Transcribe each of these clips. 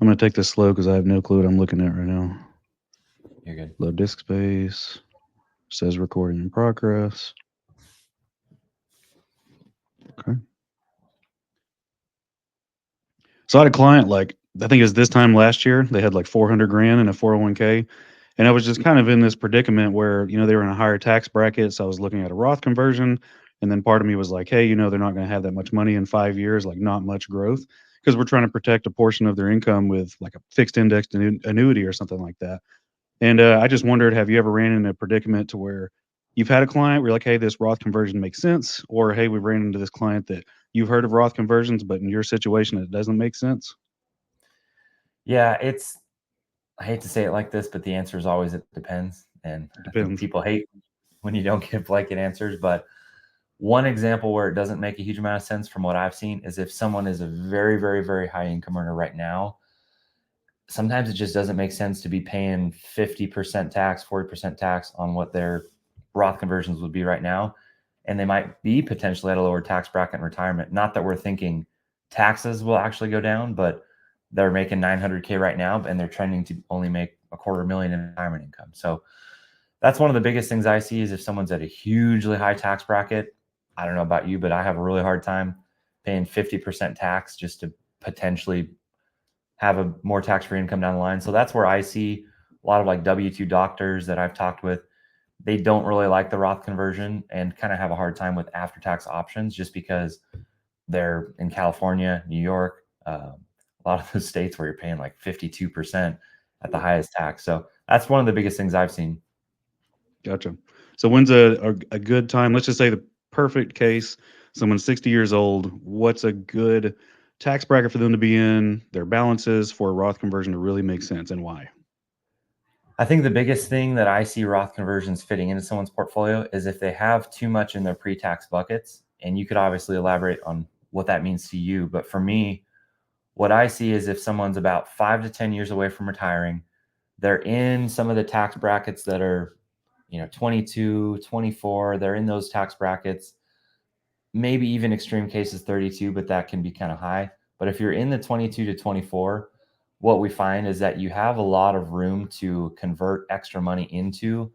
I'm going to take this slow because I have no clue what I'm looking at right now. You're good. Load disk space. Says recording in progress. Okay. So I had a client like I think it was this time last year. They had like 400 grand in a 401k, and I was just kind of in this predicament where they were in a higher tax bracket. So I was looking at a Roth conversion, and then part of me was like, hey, they're not going to have that much money in 5 years, like not much growth, because we're trying to protect a portion of their income with like a fixed indexed annuity or something like that. And I just wondered, have you ever ran into a predicament to where you've had a client where you're like, hey, this Roth conversion makes sense, or hey, we ran into this client that you've heard of Roth conversions, but in your situation, it doesn't make sense? Yeah, I hate to say it like this, but the answer is always it depends. And I think Depends. people hate when you don't give blanket answers. But one example where it doesn't make a huge amount of sense from what I've seen is if someone is a very, very, very high income earner right now, sometimes it just doesn't make sense to be paying 50% tax, 40% tax on what their Roth conversions would be right now. And they might be potentially at a lower tax bracket in retirement. Not that we're thinking taxes will actually go down, but they're making 900K right now and they're trending to only make a quarter million in retirement income. So that's one of the biggest things I see is if someone's at a hugely high tax bracket. I don't know about you, but I have a really hard time paying 50% tax just to potentially have a more tax-free income down the line. So that's where I see a lot of like W-2 doctors that I've talked with. They don't really like the Roth conversion and kind of have a hard time with after-tax options just because they're in California, New York, a lot of those states where you're paying like 52% at the highest tax. So that's one of the biggest things I've seen. Gotcha. So when's a good time? Let's just say the perfect case, someone's 60 years old. What's a good tax bracket for them to be in, their balances for a Roth conversion to really make sense, and why? I think the biggest thing that I see Roth conversions fitting into someone's portfolio is if they have too much in their pre-tax buckets. And you could obviously elaborate on what that means to you. But for me, what I see is if someone's about 5 to 10 years away from retiring, they're in some of the tax brackets that are, 22, 24, they're in those tax brackets, maybe even extreme cases 32, but that can be kind of high. But if you're in the 22 to 24, what we find is that you have a lot of room to convert extra money into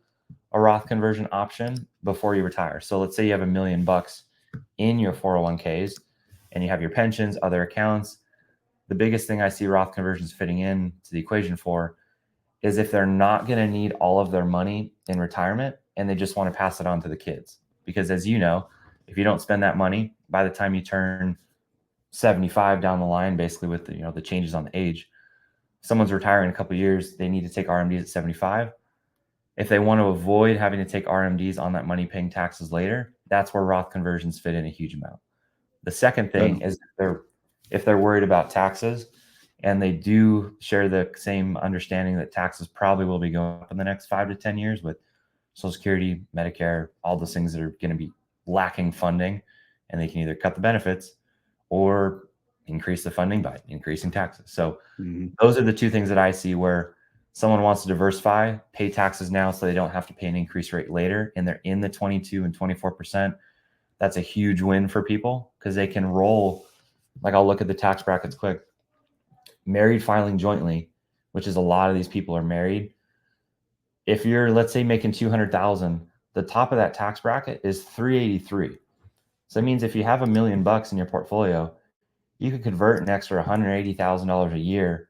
a Roth conversion option before you retire. So let's say you have $1 million in your 401ks and you have your pensions, other accounts. The biggest thing I see Roth conversions fitting in to the equation for is if they're not going to need all of their money in retirement and they just want to pass it on to the kids. Because as you know, if you don't spend that money by the time you turn 75 down the line, basically with the changes on the age, someone's retiring in a couple of years, they need to take RMDs at 75. If they want to avoid having to take RMDs on that money paying taxes later, that's where Roth conversions fit in a huge amount. The second Got thing is if they're worried about taxes and they do share the same understanding that taxes probably will be going up in the next 5 to 10 years with Social Security, Medicare, all those things that are going to be lacking funding, and they can either cut the benefits or increase the funding by increasing taxes. So hmm those are the two things that I see where someone wants to diversify, pay taxes now so they don't have to pay an increased rate later, and they're in the 22 and 24%. That's a huge win for people because they can roll. Like I'll look at the tax brackets quick. Married filing jointly, which is a lot of these people are married. If you're, let's say, making 200,000, the top of that tax bracket is 383. So that means if you have $1 million in your portfolio, you could convert an extra $180,000 a year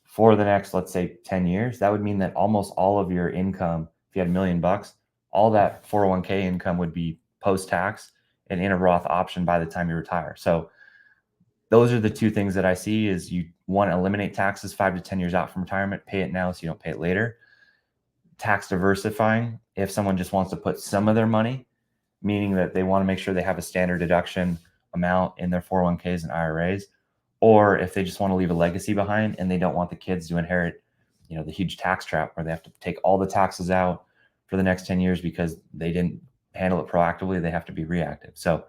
for the next, let's say, 10 years. That would mean that almost all of your income, if you had $1 million, all that 401k income would be post tax and in a Roth option by the time you retire. So those are the two things that I see is you want to eliminate taxes 5 to 10 years out from retirement, pay it now so you don't pay it later. Tax diversifying, if someone just wants to put some of their money, meaning that they want to make sure they have a standard deduction amount in their 401ks and IRAs, or if they just want to leave a legacy behind and they don't want the kids to inherit, the huge tax trap where they have to take all the taxes out for the next 10 years because they didn't handle it proactively, they have to be reactive. So,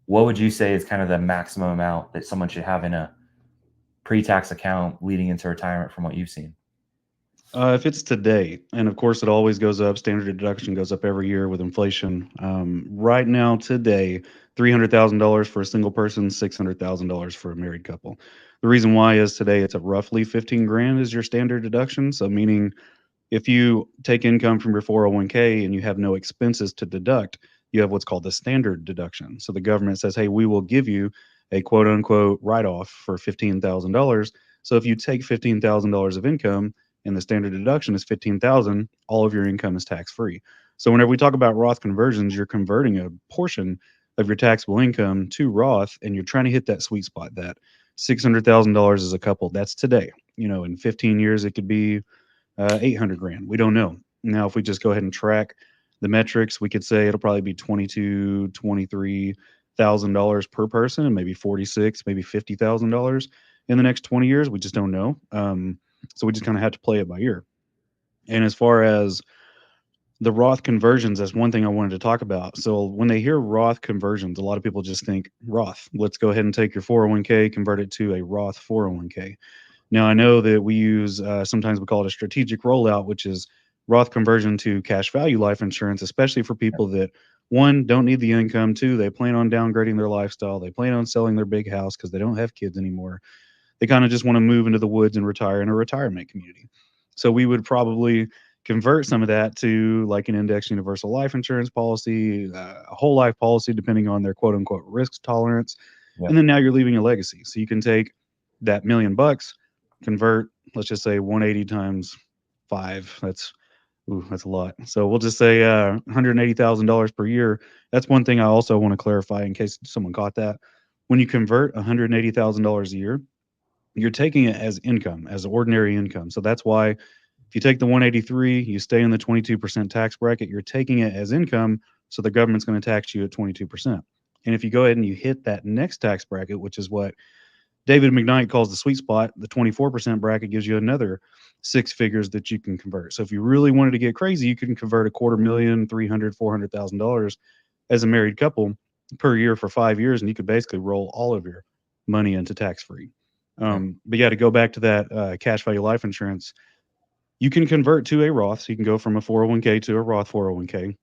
what would you say is kind of the maximum amount that someone should have in a pre-tax account leading into retirement from what you've seen? If it's today, and of course it always goes up, standard deduction goes up every year with inflation. Right now, today, $300,000 for a single person, $600,000 for a married couple. The reason why is today it's at roughly 15 grand is your standard deduction. So meaning if you take income from your 401k and you have no expenses to deduct, you have what's called the standard deduction. So the government says, hey, we will give you a quote unquote write off for $15,000. So if you take $15,000 of income and the standard deduction is 15,000, all of your income is tax free. So whenever we talk about Roth conversions, you're converting a portion of your taxable income to Roth and you're trying to hit that sweet spot that $600,000 is a couple. That's today. In 15 years, it could be 800 grand. We don't know. Now, if we just go ahead and track the metrics, we could say it'll probably be 22, $23,000 per person, and maybe 46, maybe $50,000 in the next 20 years. We just don't know. So we just kind of have to play it by ear. And as far as the Roth conversions, that's one thing I wanted to talk about. So when they hear Roth conversions, a lot of people just think Roth. Let's go ahead and take your 401k, convert it to a Roth 401k. Now, I know that we use sometimes we call it a strategic rollout, which is Roth conversion to cash value life insurance, especially for people that one don't need the income, two they plan on downgrading their lifestyle, they plan on selling their big house because they don't have kids anymore. They kind of just want to move into the woods and retire in a retirement community. So we would probably convert some of that to like an index universal life insurance policy, a whole life policy, depending on their quote unquote risk tolerance. And Yep. then now you're leaving a legacy. So you can take that $1,000,000, convert, let's just say 180 times five. That's a lot. So we'll just say $180,000 per year. That's one thing I also want to clarify in case someone caught that. When you convert $180,000 a year, you're taking it as income, as ordinary income. So that's why if you take the 183, you stay in the 22% tax bracket, you're taking it as income. So the government's going to tax you at 22%. And if you go ahead and you hit that next tax bracket, which is what David McKnight calls the sweet spot, the 24% bracket gives you another six figures that you can convert. So if you really wanted to get crazy, you can convert a quarter million, 300, $400,000 as a married couple per year for 5 years, and you could basically roll all of your money into tax free. Yep. But yeah, to go back to that cash value life insurance, you can convert to a Roth. So you can go from a 401k to a Roth 401k.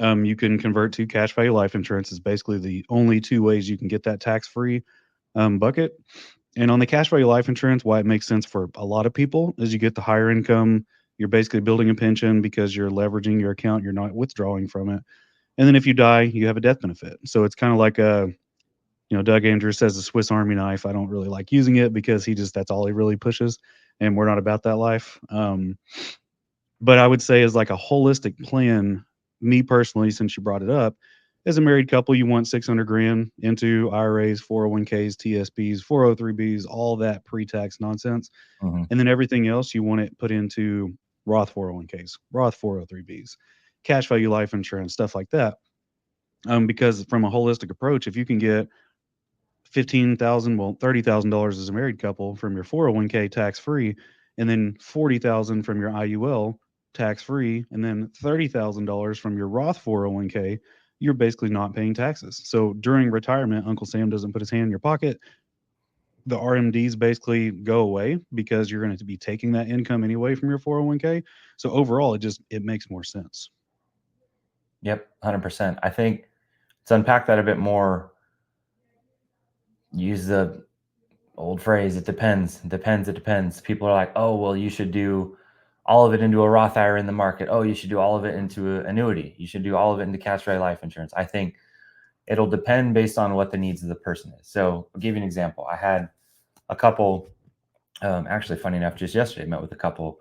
You can convert to cash value life insurance. Is basically the only two ways you can get that tax free bucket. And on the cash value life insurance, why it makes sense for a lot of people is you get the higher income. You're basically building a pension because you're leveraging your account. You're not withdrawing from it. And then if you die, you have a death benefit. So it's kind of like Doug Andrews says the Swiss Army knife. I don't really like using it because that's all he really pushes. And we're not about that life. But I would say as like a holistic plan, me personally, since you brought it up, as a married couple, you want 600 grand into IRAs, 401ks, TSPs, 403bs, all that pre-tax nonsense. Hmm. And then everything else you want it put into Roth 401ks, Roth 403bs, cash value life insurance, stuff like that. Because from a holistic approach, if you can get 15,000, well, $30,000 as a married couple from your 401k tax free, and then 40,000 from your IUL tax free, and then $30,000 from your Roth 401k, you're basically not paying taxes. So during retirement, Uncle Sam doesn't put his hand in your pocket. The RMDs basically go away because you're going to be taking that income anyway from your 401k. So overall, it makes more sense. Yep. 100%. I think to unpack that a bit more, use the old phrase, it depends. It depends. It depends. People are like, oh, well, you should do all of it into a Roth IRA in the market. Oh, you should do all of it into an annuity. You should do all of it into cash value life insurance. I think it'll depend based on what the needs of the person is. So I'll give you an example. I had a couple, actually, funny enough, just yesterday, met with a couple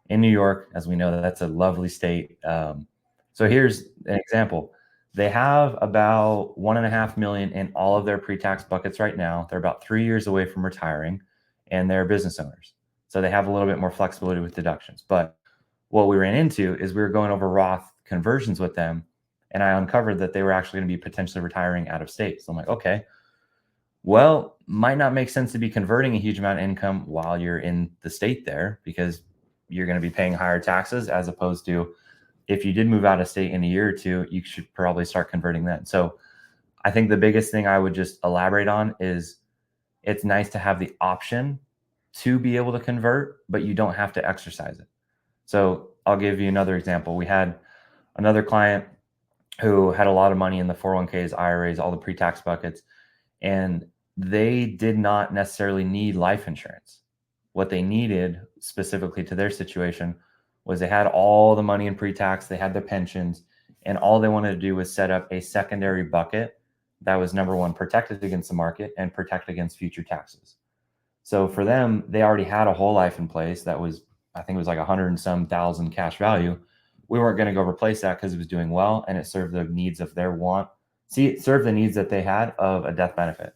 in New York. As we know, that's a lovely state. So here's an example. They have about 1.5 million in all of their pre-tax buckets right now. They're about 3 years away from retiring, and they're business owners. So they have a little bit more flexibility with deductions. But what we ran into is we were going over Roth conversions with them, and I uncovered that they were actually going to be potentially retiring out of state. So I'm like, okay, well, might not make sense to be converting a huge amount of income while you're in the state there because you're going to be paying higher taxes, as opposed to if you did move out of state in a year or two, you should probably start converting then. So I think the biggest thing I would just elaborate on is it's nice to have the option to be able to convert, but you don't have to exercise it. So I'll give you another example. We had another client who had a lot of money in the 401ks, IRAs, all the pre-tax buckets, and they did not necessarily need life insurance. What they needed specifically to their situation was they had all the money in pre-tax, they had their pensions, and all they wanted to do was set up a secondary bucket that was number one, protected against the market and protect against future taxes. So for them, they already had a whole life in place that was, I think it was like 100 and some thousand cash value. We weren't going to go replace that because it was doing well and it served the needs of their want. See, it served the needs that they had of a death benefit.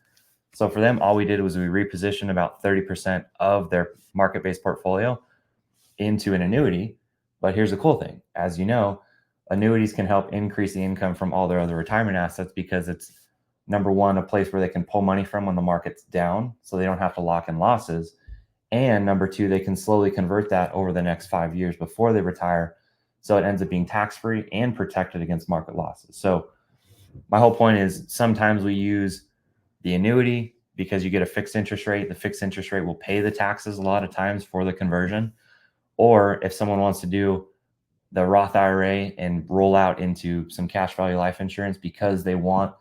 So for them, all we did was we repositioned about 30% of their market-based portfolio into an annuity. But here's the cool thing. As you know, annuities can help increase the income from all their other retirement assets because it's number one, a place where they can pull money from when the market's down, so they don't have to lock in losses. And number two, they can slowly convert that over the next 5 years before they retire. So it ends up being tax-free and protected against market losses. So my whole point is sometimes we use the annuity because you get a fixed interest rate. The fixed interest rate will pay the taxes a lot of times for the conversion. Or if someone wants to do the Roth IRA and roll out into some cash value life insurance because they want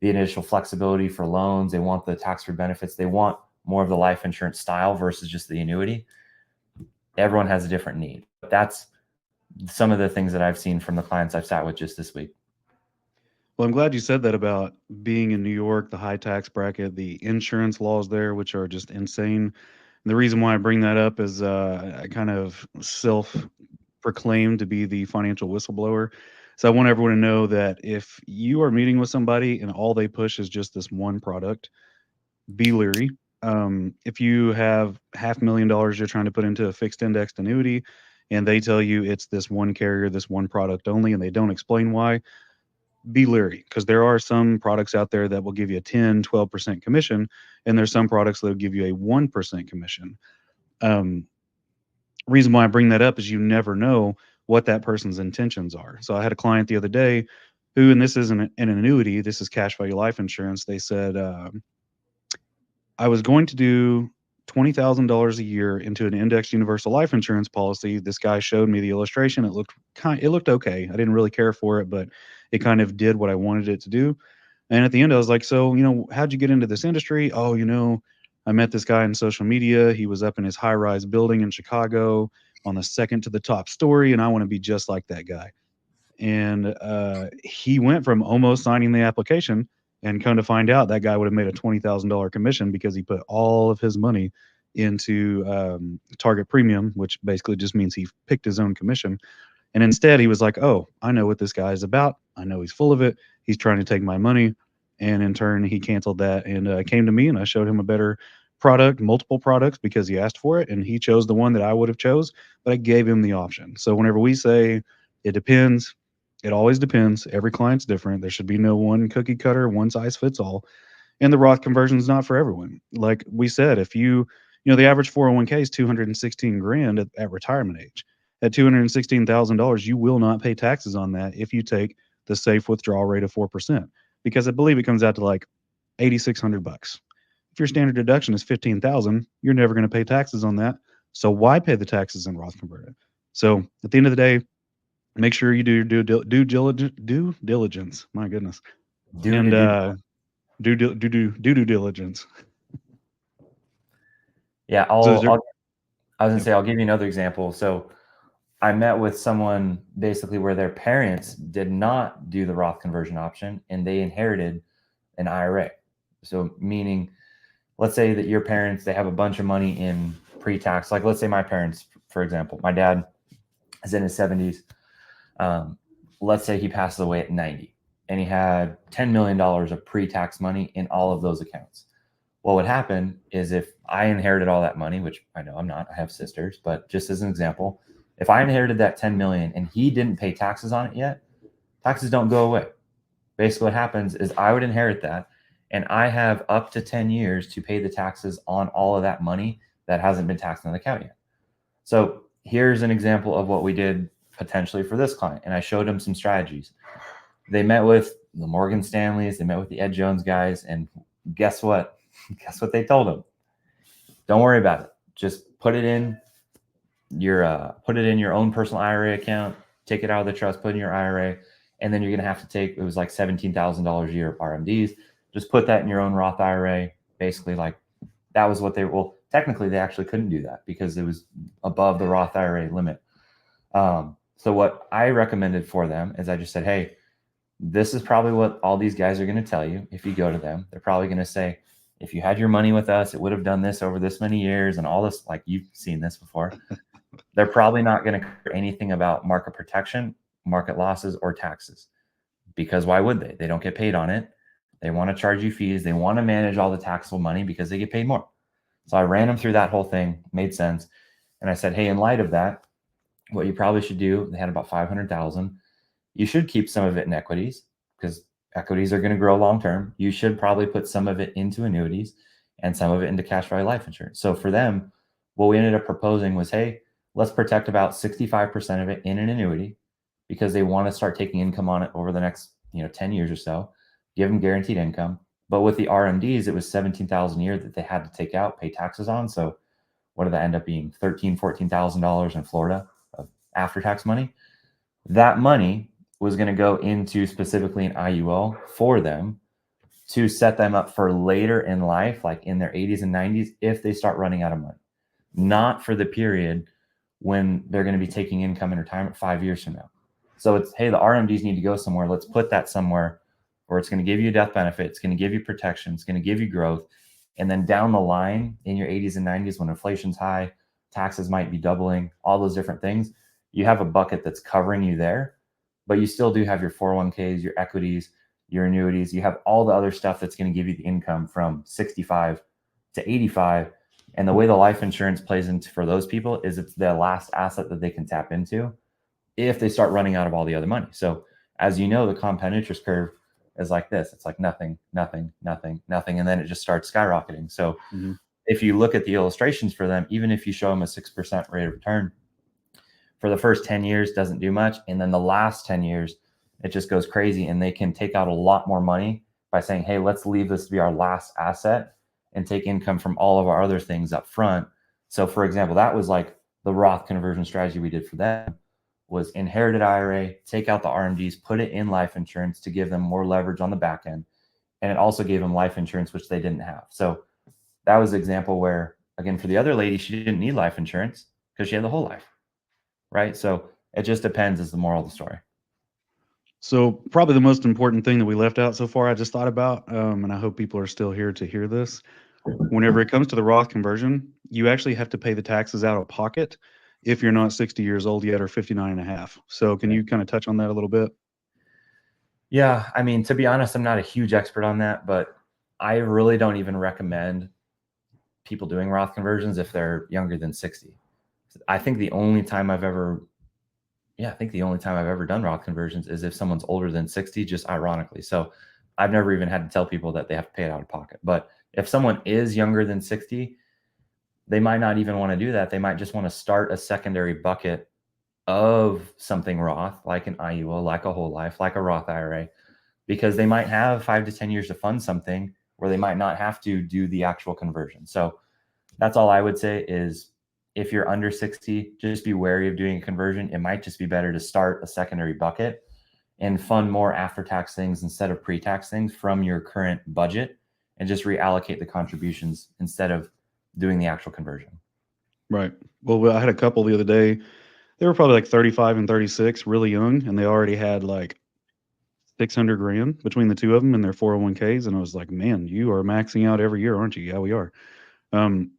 the initial flexibility for loans, they want the tax-free benefits, they want more of the life insurance style versus just the annuity. Everyone has a different need. But that's some of the things that I've seen from the clients I've sat with just this week. Well, I'm glad you said that about being in New York, the high tax bracket, the insurance laws there, which are just insane. And the reason why I bring that up is I kind of self proclaimed to be the financial whistleblower. So I want everyone to know that if you are meeting with somebody and all they push is just this one product, be leery. If you have $500,000 you're trying to put into a fixed indexed annuity and they tell you it's this one carrier, this one product only, and they don't explain why, be leery because there are some products out there that will give you a 10, 12% commission, and there's some products that will give you a 1% commission. Um, Reason why I bring that up is you never know what that person's intentions are. So I had a client the other day who, and this isn't an annuity, this is cash value life insurance. They said, I was going to do $20,000 a year into an indexed universal life insurance policy. This guy showed me the illustration. It looked okay. I didn't really care for it, but it kind of did what I wanted it to do. And at the end, I was like, so, how'd you get into this industry? Oh, I met this guy in social media. He was up in his high rise building in Chicago on the second to the top story, and I want to be just like that guy. And he went from almost signing the application and come to find out that guy would have made a $20,000 commission because he put all of his money into target premium, which basically just means he picked his own commission. And instead, he was like, "Oh, I know what this guy is about. I know he's full of it. He's trying to take my money." And in turn, he canceled that and came to me, and I showed him a better product, multiple products, because he asked for it, and he chose the one that I would have chose. But I gave him the option. So whenever we say it depends, it always depends. Every client's different. There should be no one cookie cutter, one size fits all. And the Roth conversion is not for everyone. Like we said, if the average 401k is 216 grand at retirement age. At $216,000, you will not pay taxes on that if you take the safe withdrawal rate of 4%, because I believe it comes out to like 8,600 bucks. If your standard deduction is 15,000, you're never going to pay taxes on that. So why pay the taxes in Roth converted? So at the end of the day, make sure you do your due diligence. My goodness, Do and to do. due diligence. Yeah, So is there? I was gonna Yeah. say I'll give you another example. So I met with someone basically where their parents did not do the Roth conversion option and they inherited an IRA. So meaning, let's say that your parents, they have a bunch of money in pre-tax. Like let's say my parents, for example, my dad is in his 70s. Let's say he passes away at 90 and he had $10 million of pre-tax money in all of those accounts. What would happen is if I inherited all that money, which I know I'm not, I have sisters, but just as an example, if I inherited that 10 million and he didn't pay taxes on it yet, taxes don't go away. Basically what happens is I would inherit that and I have up to 10 years to pay the taxes on all of that money that hasn't been taxed on the account yet. So here's an example of what we did potentially for this client. And I showed him some strategies. They met with the Morgan Stanleys, they met with the Ed Jones guys, and guess what? Guess what they told him? Don't worry about it. Just put it in put it in your own personal IRA account, take it out of the trust, put it in your IRA, and then you're gonna have to take, it was like $17,000 a year of RMDs. Just put that in your own Roth IRA. Basically, like that was what they, well, technically they actually couldn't do that because it was above the Roth IRA limit. So what I recommended for them is I just said, hey, this is probably what all these guys are going to tell you. If you go to them, they're probably going to say, if you had your money with us, it would have done this over this many years and all this, like you've seen this before. They're probably not going to cover anything about market protection, market losses, or taxes, because why would they? They don't get paid on it. They want to charge you fees. They want to manage all the taxable money because they get paid more. So I ran them through that whole thing, made sense. And I said, hey, in light of that, what you probably should do, they had about 500,000. You should keep some of it in equities because equities are going to grow long term. You should probably put some of it into annuities and some of it into cash value life insurance. So for them, what we ended up proposing was, hey, let's protect about 65% of it in an annuity because they want to start taking income on it over the next 10 years or so. Give them guaranteed income. But with the RMDs, it was 17,000 a year that they had to take out, pay taxes on. So what did that end up being? $14,000 in Florida of after-tax money. That money was going to go into specifically an IUL for them to set them up for later in life, like in their 80s and 90s, if they start running out of money, not for the period when they're going to be taking income in retirement 5 years from now. So it's, hey, the RMDs need to go somewhere. Let's put that somewhere where it's going to give you a death benefit. It's going to give you protection. It's going to give you growth. And then down the line in your 80s and 90s, when inflation's high, taxes might be doubling, all those different things, you have a bucket that's covering you there, but you still do have your 401ks, your equities, your annuities. You have all the other stuff that's going to give you the income from 65 to 85. And the way the life insurance plays into for those people is it's the last asset that they can tap into if they start running out of all the other money. So as you know, the compound interest curve is like this. It's like nothing, nothing, nothing, nothing. And then it just starts skyrocketing. So if you look at the illustrations for them, even if you show them a 6% rate of return for the first 10 years, doesn't do much. And then the last 10 years, it just goes crazy. And they can take out a lot more money by saying, hey, let's leave this to be our last asset and take income from all of our other things up front. So for example, that was like the Roth conversion strategy we did for them was inherited IRA, take out the RMDs, put it in life insurance to give them more leverage on the back end. And it also gave them life insurance, which they didn't have. So that was an example where, again, for the other lady, she didn't need life insurance because she had the whole life, right? So it just depends is the moral of the story. So probably the most important thing that we left out so far, I just thought about, and I hope people are still here to hear this. Whenever it comes to the Roth conversion, you actually have to pay the taxes out of pocket if you're not 60 years old yet or 59 and a half. So can you kind of touch on that a little bit? Yeah, I mean, to be honest, I'm not a huge expert on that, but I really don't even recommend people doing Roth conversions if they're younger than 60. I think the only time I've ever done Roth conversions is if someone's older than 60, just ironically. So I've never even had to tell people that they have to pay it out of pocket. But if someone is younger than 60, they might not even want to do that. They might just want to start a secondary bucket of something Roth, like an IUL, like a whole life, like a Roth IRA, because they might have 5 to 10 years to fund something where they might not have to do the actual conversion. So that's all I would say is if you're under 60, just be wary of doing a conversion. It might just be better to start a secondary bucket and fund more after-tax things instead of pre-tax things from your current budget and just reallocate the contributions instead of doing the actual conversion. Right. Well, I had a couple the other day. They were probably like 35 and 36, really young, and they already had like 600 grand between the two of them in their 401ks. And I was like, man, you are maxing out every year, aren't you? Yeah, we are.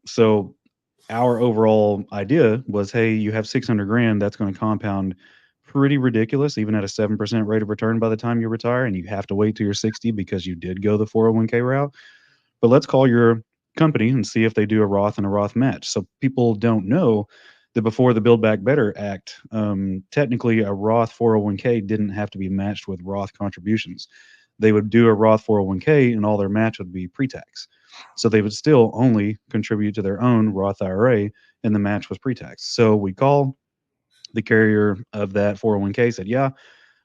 So our overall idea was, hey, you have 600 grand, that's going to compound pretty ridiculous, even at a 7% rate of return by the time you retire. And you have to wait till you're 60 because you did go the 401k route. But let's call your company and see if they do a Roth and a Roth match. So people don't know that before the Build Back Better Act, technically a Roth 401k didn't have to be matched with Roth contributions. They would do a Roth 401k and all their match would be pre-tax. So they would still only contribute to their own Roth IRA and the match was pre-tax. So we call the carrier of that 401k, said, yeah,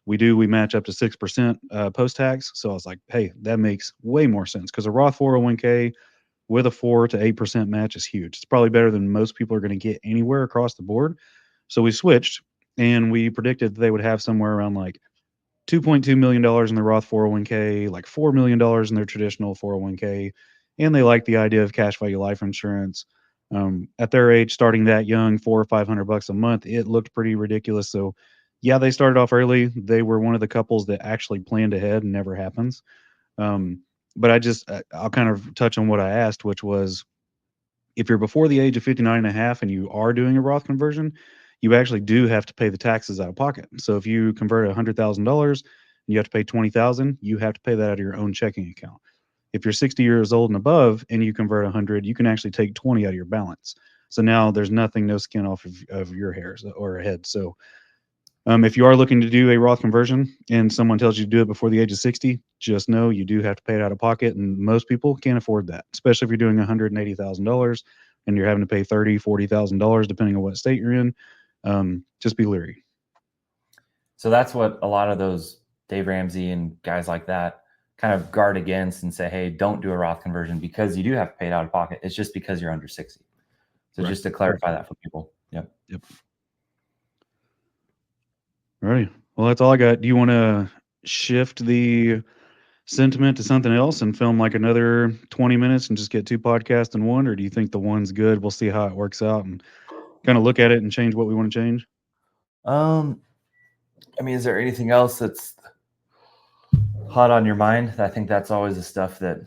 we do. We match up to 6% post tax. So I was like, hey, that makes way more sense because a Roth 401k, with a 4 to 8% match is huge. It's probably better than most people are going to get anywhere across the board. So we switched and we predicted they would have somewhere around like $2.2 million in the Roth 401k, like $4 million in their traditional 401k, and they like the idea of cash value life insurance. At their age, starting that young, 400 or 500 bucks a month, it looked pretty ridiculous. So, yeah, they started off early. They were one of the couples that actually planned ahead, and never happens. Um, but I'll kind of touch on what I asked, which was if you're before the age of 59 and a half and you are doing a Roth conversion, you actually do have to pay the taxes out of pocket. So if you convert $100,000 and you have to pay 20,000, you have to pay that out of your own checking account. If you're 60 years old and above and you convert 100, you can actually take 20 out of your balance. So now there's nothing, no skin off of your hairs or head. So if you are looking to do a Roth conversion and someone tells you to do it before the age of 60, just know you do have to pay it out of pocket. And most people can't afford that, especially if you're doing $180,000 and you're having to pay $30,000, $40,000, depending on what state you're in. Just be leery. So that's what a lot of those Dave Ramsey and guys like that kind of guard against and say, hey, don't do a Roth conversion because you do have to pay it out of pocket. It's just because you're under 60. So Right. just to clarify that for people. Yep. Yep. All right. Well, that's all I got. Do you want to shift the sentiment to something else and film like another 20 minutes and just get two podcasts in one? Or do you think the one's good? We'll see how it works out and kind of look at it and change what we want to change. I mean, is there anything else that's hot on your mind? I think that's always the stuff that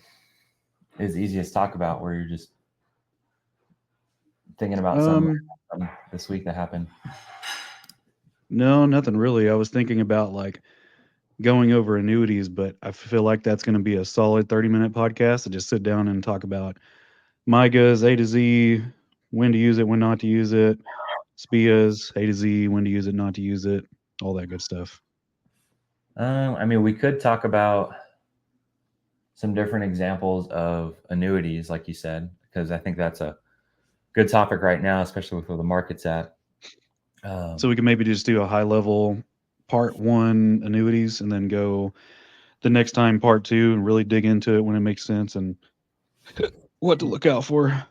is easiest to talk about, where you're just thinking about something this week that happened. No, nothing really. I was thinking about like going over annuities, but I feel like that's going to be a solid 30-minute podcast to just sit down and talk about MIGAs, A to Z, when to use it, when not to use it, SPIAs, A to Z, when to use it, not to use it, all that good stuff. I mean, we could talk about some different examples of annuities, like you said, because I think that's a good topic right now, especially with where the market's at. So we can maybe just do a high level part one annuities and then go the next time part two and really dig into it when it makes sense and what to look out for.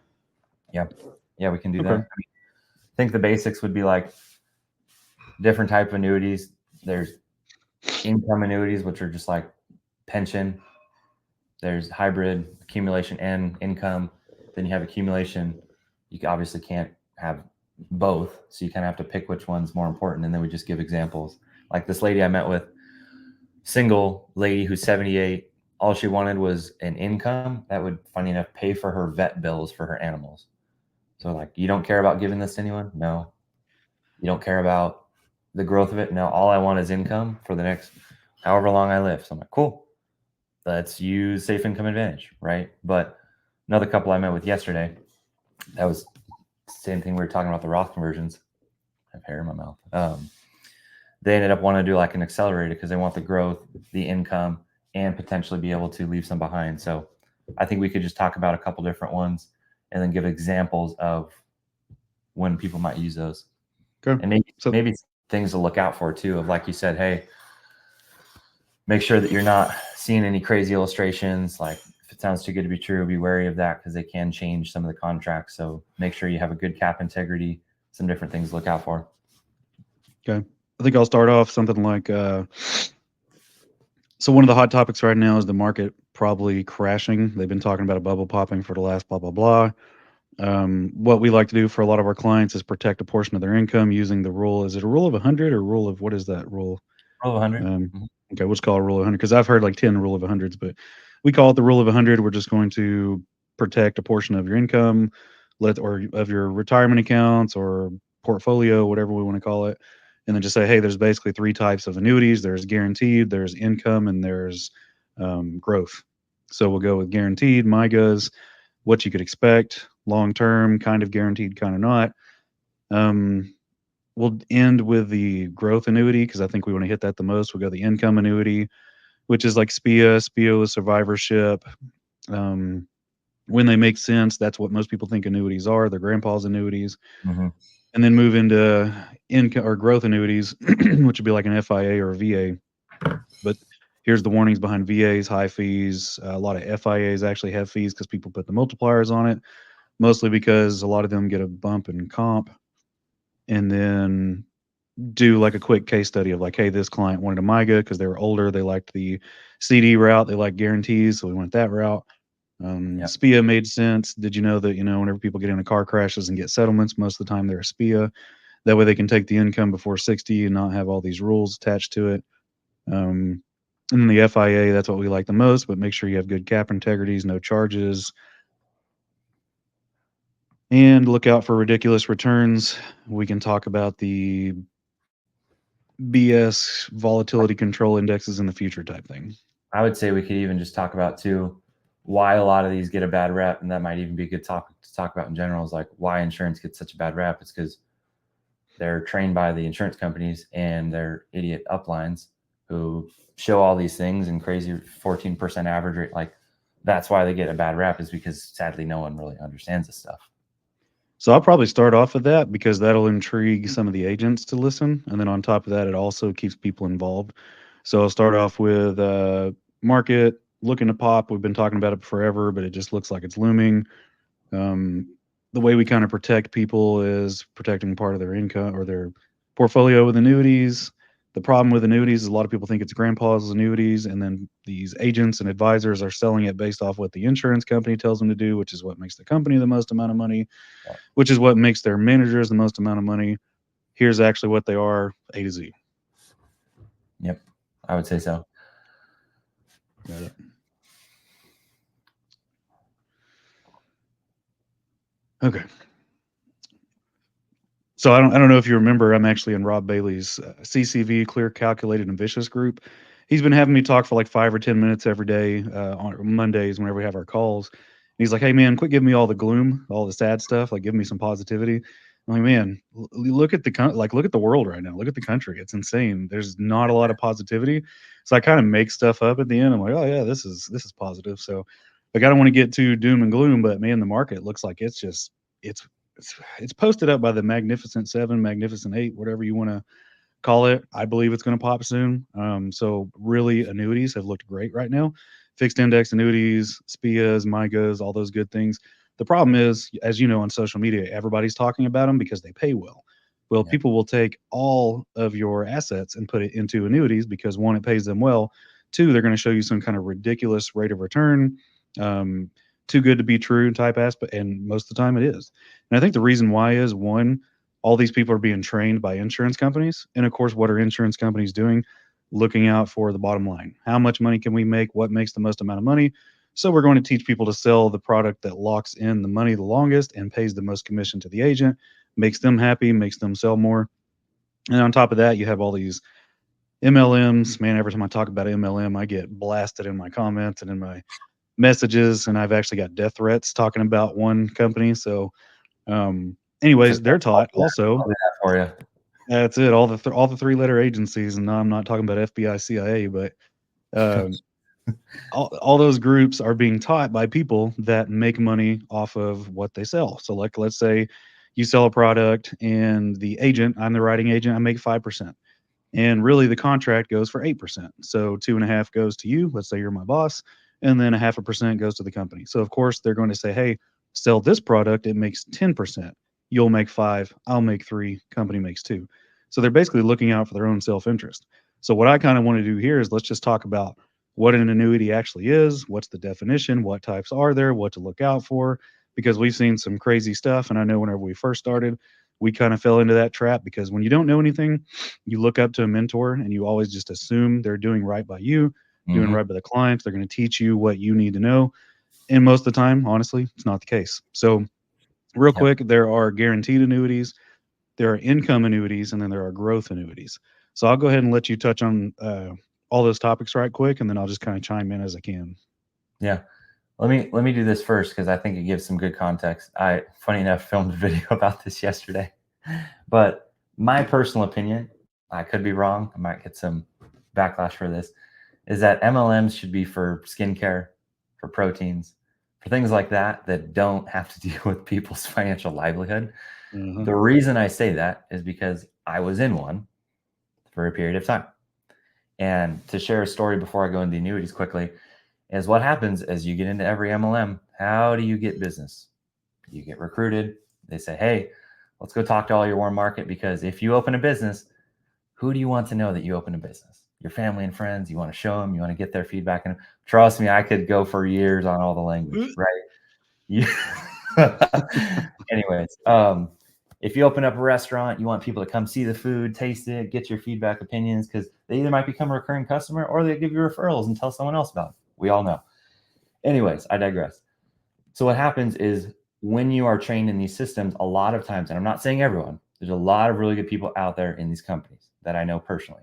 Yeah, we can do Okay. that. I think the basics would be like different type of annuities. There's income annuities, which are just like pension. There's hybrid accumulation and income. Then you have accumulation. You obviously can't have both, so you kind of have to pick which one's more important. And then we just give examples. Like this lady I met with, single lady who's 78. All she wanted was an income that would, funny enough, pay for her vet bills for her animals. So like, you don't care about giving this to anyone? No. You don't care about the growth of it? No. All I want is income for the next however long I live. So I'm like, cool. Let's use Safe Income Advantage, right? But another couple I met with yesterday, that was the same thing we were talking about, the Roth conversions. I have hair in my mouth. They ended up wanting to do like an accelerator because they want the growth, the income, and potentially be able to leave some behind. So I think we could just talk about a couple different ones and then give examples of when people might use those. Okay. And maybe things to look out for too, of like you said, hey, make sure that you're not seeing any crazy illustrations. Like if it sounds too good to be true, be wary of that because they can change some of the contracts. So make sure you have a good cap integrity, some different things to look out for. Okay. I think I'll start off something like so one of the hot topics right now is the market probably crashing. They've been talking about a bubble popping for the last blah blah blah. What we like to do for a lot of our clients is protect a portion of their income using the rule. Is it a rule of 100 or rule of what is that rule? Rule of 100. Okay, let's call it a rule of 100 because I've heard like 10 rule of 100s, but we call it the rule of 100. We're just going to protect a portion of your income, or of your retirement accounts or portfolio, whatever we want to call it, and then just say, hey, there's basically three types of annuities. There's guaranteed, there's income, and there's growth. So we'll go with guaranteed, MIGAs, what you could expect, long term, kind of guaranteed, kind of not. We'll end with the growth annuity because I think we want to hit that the most. We'll go the income annuity, which is like SPIA with survivorship. When they make sense, that's what most people think annuities are. Their grandpa's annuities. Mm-hmm. And then move into income or growth annuities, which would be like an FIA or a VA. But Here's the warnings behind VAs, high fees. A lot of FIAs actually have fees because people put the multipliers on it, mostly because a lot of them get a bump in comp. And then do like a quick case study of like, hey, this client wanted a MIGA because they were older. They liked the CD route. They liked guarantees. So we went that route. Yep. SPIA made sense. Did you know that, whenever people get into car crashes and get settlements, most of the time they're a SPIA. That way they can take the income before 60 and not have all these rules attached to it. Um, and then the FIA, that's what we like the most, but make sure you have good cap integrities, no charges, and look out for ridiculous returns. We can talk about the BS volatility control indexes in the future type thing. I would say we could even just talk about too why a lot of these get a bad rep, and that might even be a good topic to talk about in general. Is like why insurance gets such a bad rep. It's because they're trained by the insurance companies and their idiot uplines who show all these things and crazy 14% average rate. Like that's why they get a bad rep, is because sadly no one really understands this stuff. So I'll probably start off with that because that'll intrigue some of the agents to listen. And then on top of that, it also keeps people involved. So I'll start off with market looking to pop. We've been talking about it forever, but it just looks like it's looming. Um, the way we kind of protect people is protecting part of their income or their portfolio with annuities. The problem with annuities is a lot of people think it's grandpa's annuities, and then these agents and advisors are selling it based off what the insurance company tells them to do, which is what makes the company the most amount of money, Yeah. which is what makes their managers the most amount of money. Here's actually what they are, A to Z. Yep, I would say so. Got it. Okay. So I don't know if you remember, I'm actually in Rob Bailey's CCV, Clear, Calculated, and Vicious group. He's been having me talk for like 5 or 10 minutes every day on Mondays whenever we have our calls. And he's like, "Hey man, quit giving me all the gloom, all the sad stuff. Like, give me some positivity." I'm like, "Man, look at look at the world right now. Look at the country. It's insane. There's not a lot of positivity." So I kind of make stuff up at the end. I'm like, "Oh yeah, this is positive." So like I don't want to get too doom and gloom, but man, the market looks like it's it's posted up by the Magnificent Seven, Magnificent Eight, whatever you want to call it. I believe it's going to pop soon. So really, annuities have looked great right now. Fixed index annuities, SPIAs, MIGAs, all those good things. The problem is, as you know, on social media, everybody's talking about them because they pay well. Well, Yep. people will take all of your assets and put it into annuities because one, it pays them well. Two, they're going to show you some kind of ridiculous rate of return. Um, Too good to be true type aspect, and most of the time it is. And I think the reason why is one, all these people are being trained by insurance companies. And of course, what are insurance companies doing? Looking out for the bottom line. How much money can we make? What makes the most amount of money? So we're going to teach people to sell the product that locks in the money the longest and pays the most commission to the agent, makes them happy, makes them sell more. And on top of that, you have all these MLMs. Man, every time I talk about MLM, I get blasted in my comments and in my messages. And I've actually got death threats talking about one company. So, So anyways, they're taught I'll also. do that for you. That's it. All the 3 letter agencies, and no, I'm not talking about FBI, CIA, but um, all those groups are being taught by people that make money off of what they sell. So, like, let's say you sell a product, and the agent, I'm the writing agent, I make 5%, and really the contract goes for 8%. So 2.5 goes to you. Let's say you're my boss, and then a 0.5% goes to the company. So of course they're going to say, hey, sell this product. It makes 10%. You'll make 5. I'll make 3. Company makes 2. So they're basically looking out for their own self interest. So what I kind of want to do here is let's just talk about what an annuity actually is. What's the definition? What types are there? What to look out for? Because we've seen some crazy stuff. And I know whenever we first started, we kind of fell into that trap because when you don't know anything, you look up to a mentor and you always just assume they're doing right by you, doing Mm-hmm. right by the clients. They're going to teach you what you need to know. And most of the time, honestly, it's not the case. So, real Yep. quick, there are guaranteed annuities, there are income annuities, and then there are growth annuities. So, I'll go ahead and let you touch on all those topics right quick, and then I'll just kind of chime in as I can. Yeah. Let me do this first because I think it gives some good context. I, funny enough, filmed a video about this yesterday. But my personal opinion, I could be wrong. I might get some backlash for this, is that MLMs should be for skincare, for proteins, for things like that that don't have to deal with people's financial livelihood. Uh-huh. The reason I say that is because I was in one for a period of time. And to share a story before I go into the annuities quickly, is what happens as you get into every MLM. How do you get business? You get recruited. They say, hey, let's go talk to all your warm market, because if you open a business, who do you want to know that you open a business? Your family and friends. You want to show them, you want to get their feedback. And trust me, I could go for years on all the language, right? You, anyways, if you open up a restaurant, you want people to come see the food, taste it, get your feedback, opinions, because they either might become a recurring customer or they give you referrals and tell someone else about it. We all know. Anyways, I digress. So what happens is when you are trained in these systems, a lot of times, and I'm not saying everyone, there's a lot of really good people out there in these companies that I know personally.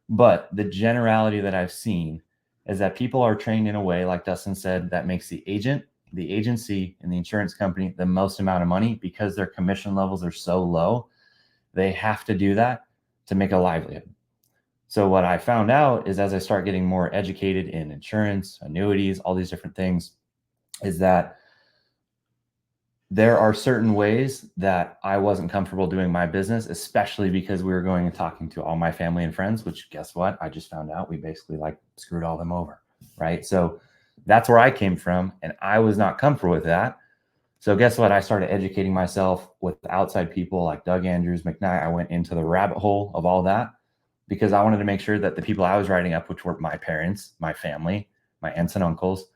But the generality that I've seen is that people are trained in a way, like Dustin said, that makes the agent, the agency, and the insurance company the most amount of money because their commission levels are so low. They have to do that to make a livelihood. So what I found out is as I start getting more educated in insurance, annuities, all these different things, is that there are certain ways that I wasn't comfortable doing my business, especially because we were going and talking to all my family and friends, which guess what? I just found out we basically like screwed all them over, right? So that's where I came from, and I was not comfortable with that. So guess what? I started educating myself with outside people like Doug Andrews, McKnight. I went into the rabbit hole of all that because I wanted to make sure that the people I was writing up, which were my parents, my family, my aunts and uncles,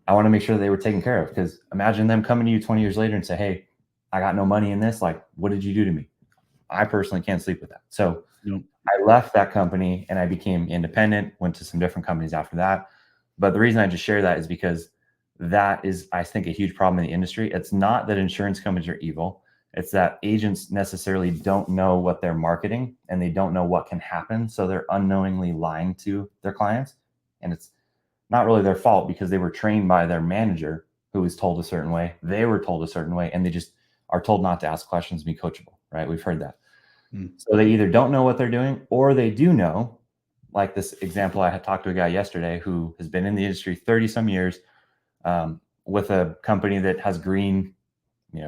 I want to make sure they were taken care of, because imagine them coming to you 20 years later and say, hey, I got no money in this. Like, what did you do to me? I personally can't sleep with that. So Yep. I left that company and I became independent, went to some different companies after that. But the reason I just share that is because that is, I think, a huge problem in the industry. It's not that insurance companies are evil. It's that agents necessarily don't know what they're marketing and they don't know what can happen. So they're unknowingly lying to their clients. And it's not really their fault because they were trained by their manager who was told a certain way. They were told a certain way, and they just are told not to ask questions and be coachable, right? We've heard that. Mm. So they either don't know what they're doing or they do know. Like this example, I had talked to a guy yesterday who has been in the industry 30 some years, with a company that has green,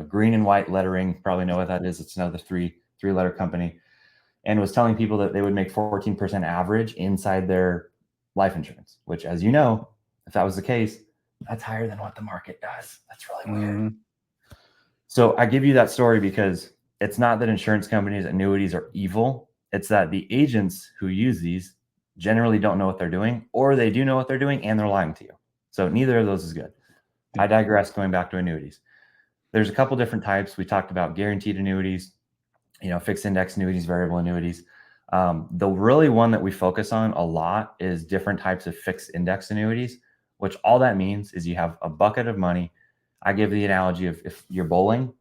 green and white lettering. Probably know what that is. It's another three-letter company, and was telling people that they would make 14% average inside their life insurance, which, as you know, if that was the case, that's higher than what the market does. That's really weird. Mhm. So I give you that story because it's not that insurance companies, annuities are evil. It's that the agents who use these generally don't know what they're doing, or they do know what they're doing and they're lying to you. So neither of those is good. I Yep. digress. Going back to annuities, there's a couple different types. We talked about guaranteed annuities, fixed index annuities, variable annuities. The really one that we focus on a lot is different types of fixed index annuities, which all that means is you have a bucket of money. I give the analogy of if you're bowling,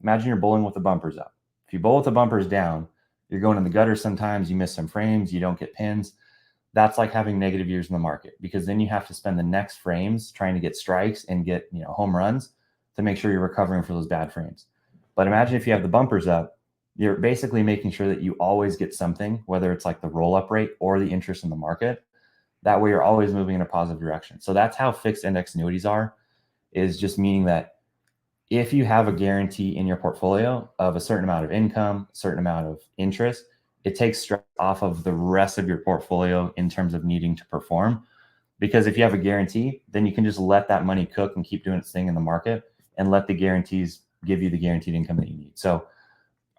imagine you're bowling with the bumpers up. If you bowl with the bumpers down, you're going in the gutter sometimes, you miss some frames, you don't get pins. That's like having negative years in the market, because then you have to spend the next frames trying to get strikes and get home runs to make sure you're recovering for those bad frames. But imagine if you have the bumpers up, you're basically making sure that you always get something, whether it's like the roll up rate or the interest in the market. That way you're always moving in a positive direction. So that's how fixed index annuities are, is just meaning that if you have a guarantee in your portfolio of a certain amount of income, a certain amount of interest, it takes stress off of the rest of your portfolio in terms of needing to perform. Because if you have a guarantee, then you can just let that money cook and keep doing its thing in the market and let the guarantees give you the guaranteed income that you need. So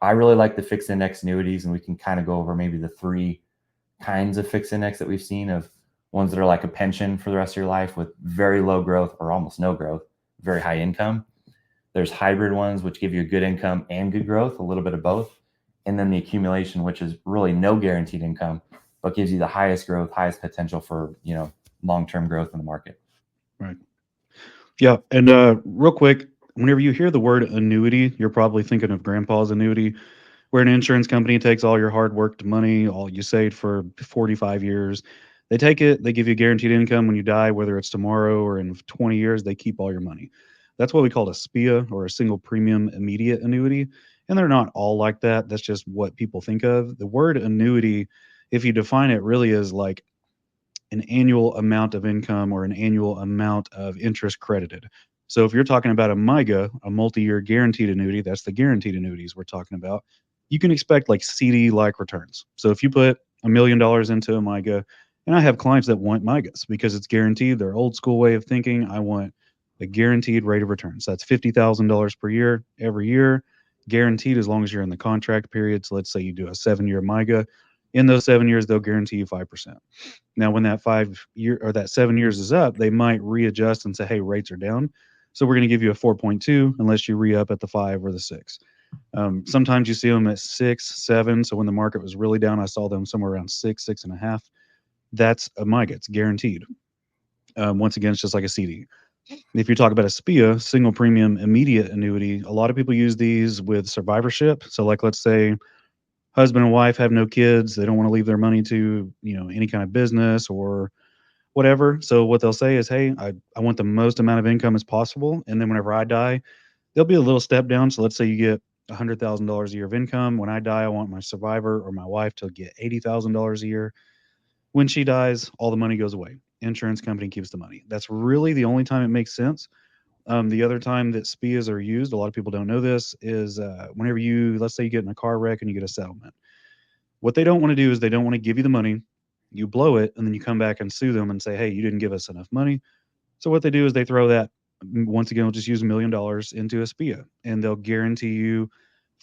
I really like the fixed index annuities, and we can kind of go over maybe the three kinds of fixed index that we've seen, of ones that are like a pension for the rest of your life with very low growth or almost no growth, very high income. There's hybrid ones, which give you a good income and good growth, a little bit of both. And then the accumulation, which is really no guaranteed income, but gives you the highest growth, highest potential for, long-term growth in the market. Right. Yeah. And real quick, whenever you hear the word annuity, you're probably thinking of grandpa's annuity, where an insurance company takes all your hard worked money, all you saved for 45 years. They take it, they give you guaranteed income when you die, whether it's tomorrow or in 20 years, they keep all your money. That's what we call a SPIA, or a single premium immediate annuity. And they're not all like that. That's just what people think of. The word annuity, if you define it, really is like an annual amount of income or an annual amount of interest credited. So if you're talking about a MIGA, a multi-year guaranteed annuity, that's the guaranteed annuities we're talking about. You can expect like CD like returns. So if you put $1 million into a MIGA. And I have clients that want MIGAs because it's guaranteed. Their old school way of thinking. I want a guaranteed rate of return. So that's $50,000 per year every year, guaranteed as long as you're in the contract period. So let's say you do a 7 year MIGA. In those 7 years, they'll guarantee you 5%. Now, when that 5 year or that 7 years is up, they might readjust and say, hey, rates are down. So we're going to give you a 4.2 unless you re up at the 5 or the 6. Sometimes you see them at 6, 7. So when the market was really down, I saw them somewhere around 6, 6.5. That's a MIGA. It's guaranteed. Once again, it's just like a CD. If you talk about a SPIA, single premium immediate annuity, a lot of people use these with survivorship. So, like, let's say husband and wife have no kids, they don't want to leave their money to any kind of business or whatever. So what they'll say is, hey, I want the most amount of income as possible, and then whenever I die, there'll be a little step down. So let's say you get $100,000 a year of income. When I die, I want my survivor or my wife to get $80,000 a year. When she dies, all the money goes away. Insurance company keeps the money. That's really the only time it makes sense. The other time that SPIAs are used, a lot of people don't know this, is whenever let's say you get in a car wreck and you get a settlement. What they don't want to do is they don't want to give you the money, you blow it, and then you come back and sue them and say, hey, you didn't give us enough money. So what they do is they throw that, once again, we'll just use $1 million into a SPIA, and they'll guarantee you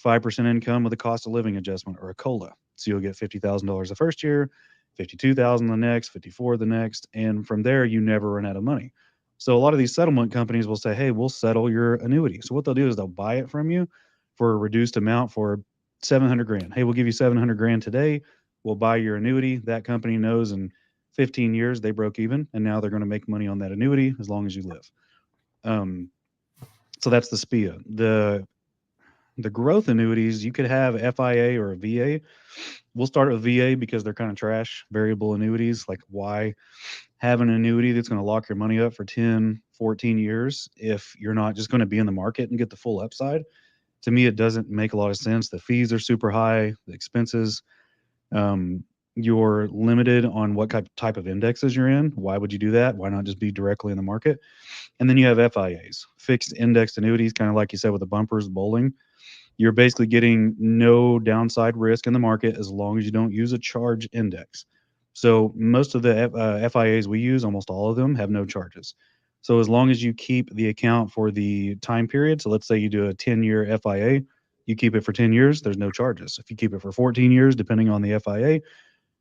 5% income with a cost of living adjustment or a COLA. So you'll get $50,000 the first year, 52,000 the next, 54 the next, and from there you never run out of money. So a lot of these settlement companies will say, "Hey, we'll settle your annuity." So what they'll do is they'll buy it from you for a reduced amount for 700 grand. Hey, we'll give you 700 grand today. We'll buy your annuity. That company knows in 15 years they broke even, and now they're going to make money on that annuity as long as you live. Um, so that's the SPIA. The growth annuities, you could have FIA or a VA. We'll start with VA because they're kind of trash. Variable annuities, like, why have an annuity that's going to lock your money up for 10, 14 years if you're not just going to be in the market and get the full upside? To me, it doesn't make a lot of sense. The fees are super high, the expenses. You're limited on what type of indexes you're in. Why would you do that? Why not just be directly in the market? And then you have FIAs, fixed indexed annuities, kind of like you said with the bumpers bowling. You're basically getting no downside risk in the market as long as you don't use a charge index. So most of the FIAs we use, almost all of them, have no charges. So as long as you keep the account for the time period, so let's say you do a 10-year FIA, you keep it for 10 years, there's no charges. If you keep it for 14 years, depending on the FIA,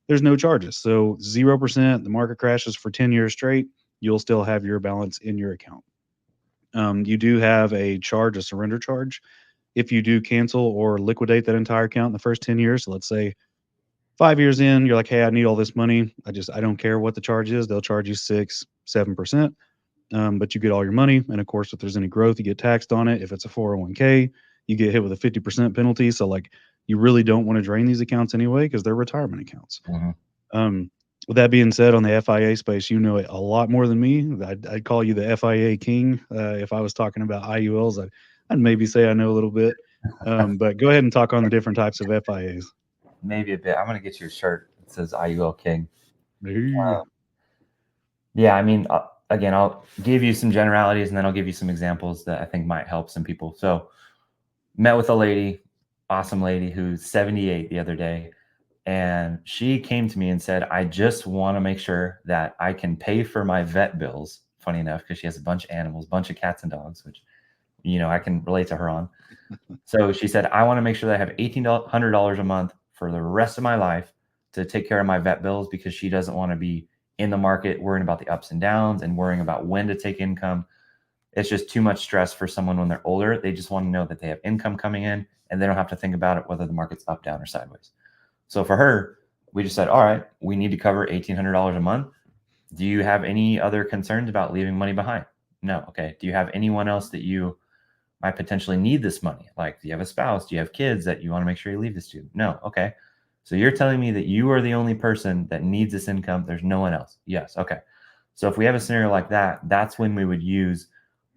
there's no charges. So 0%, the market crashes for 10 years straight, you'll still have your balance in your account. You do have a charge, a surrender charge, if you do cancel or liquidate that entire account in the first 10 years. So let's say 5 years in, you're like, hey, I need all this money. I don't care what the charge is. They'll charge you 6, 7%. But you get all your money. And of course, if there's any growth, you get taxed on it. If it's a 401k, you get hit with a 50% penalty. So, like, you really don't want to drain these accounts anyway because they're retirement accounts. Mm-hmm. With that being said, on the FIA space, you know it a lot more than me. I'd call you the FIA king. If I was talking about IULs, I'd maybe say I know a little bit. But go ahead and talk on the different types of FIAs. Maybe a bit. I'm gonna get you a shirt that says IUL King. Hey. Yeah, I mean, again, I'll give you some generalities and then I'll give you some examples that I think might help some people. So, met with a lady, awesome lady who's 78 the other day, and she came to me and said, I just want to make sure that I can pay for my vet bills. Funny enough, because she has a bunch of animals, bunch of cats and dogs, which I can relate to her on. So she said, I want to make sure that I have $1,800 a month for the rest of my life to take care of my vet bills, because she doesn't want to be in the market worrying about the ups and downs and worrying about when to take income. It's just too much stress for someone when they're older. They just want to know that they have income coming in and they don't have to think about it, whether the market's up, down, or sideways. So for her, we just said, all right, we need to cover $1,800 a month. Do you have any other concerns about leaving money behind? No. Okay. Do you have anyone else that you might potentially need this money? Like, do you have a spouse? Do you have kids that you want to make sure you leave this to? No. Okay. So you're telling me that you are the only person that needs this income. There's no one else. Yes. Okay. So if we have a scenario like that, that's when we would use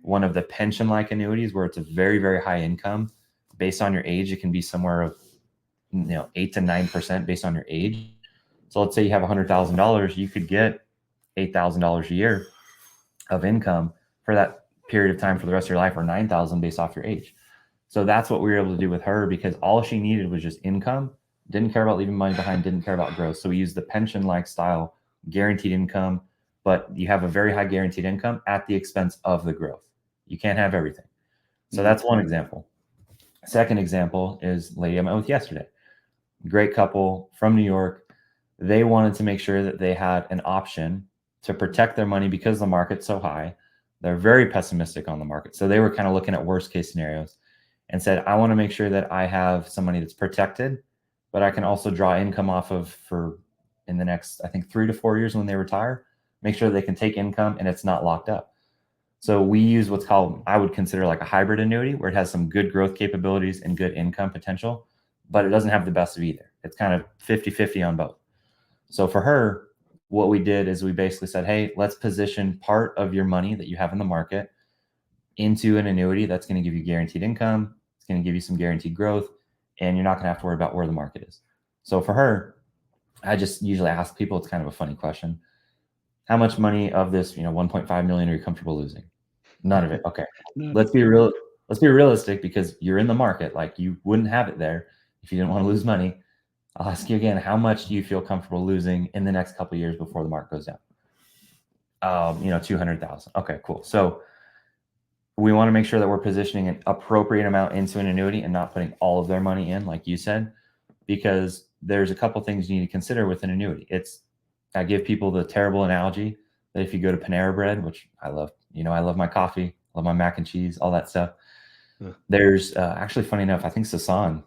one of the pension-like annuities where it's a very, very high income. Based on your age, it can be somewhere of 8 to 9% based on your age. So let's say you have $100,000, you could get $8,000 a year of income for that period of time for the rest of your life, or 9,000 based off your age. So that's what we were able to do with her, because all she needed was just income didn't care about leaving money behind, didn't care about growth. So we used the pension-like style guaranteed income, but you have a very high guaranteed income at the expense of the growth. You can't have everything. So that's one example. Second example is lady I met with yesterday. Great couple from New York. They wanted to make sure that they had an option to protect their money because the market's so high. They're very pessimistic on the market. So they were kind of looking at worst case scenarios and said, I want to make sure that I have some money that's protected, but I can also draw income off of for in the next, I think, 3 to 4 years when they retire, make sure they can take income and it's not locked up. So we use what's called, I would consider like a hybrid annuity where it has some good growth capabilities and good income potential, but it doesn't have the best of either. It's kind of 50-50 on both. So for her, what we did is we basically said, hey, let's position part of your money that you have in the market into an annuity that's going to give you guaranteed income. It's going to give you some guaranteed growth, and you're not going to have to worry about where the market is. So for her, I just usually ask people, it's kind of a funny question. How much money of this, 1.5 million are you comfortable losing? None of it. Okay. Let's be real. Let's be realistic because you're in the market. Like you wouldn't have it there if you didn't want to lose money. I'll ask you again, how much do you feel comfortable losing in the next couple of years before the market goes down? 200,000. Okay, cool. So we want to make sure that we're positioning an appropriate amount into an annuity and not putting all of their money in, like you said, because there's a couple things you need to consider with an annuity. I give people the terrible analogy that if you go to Panera Bread, which I love, I love my coffee, love my mac and cheese, all that stuff. There's actually, funny enough, I think Sasan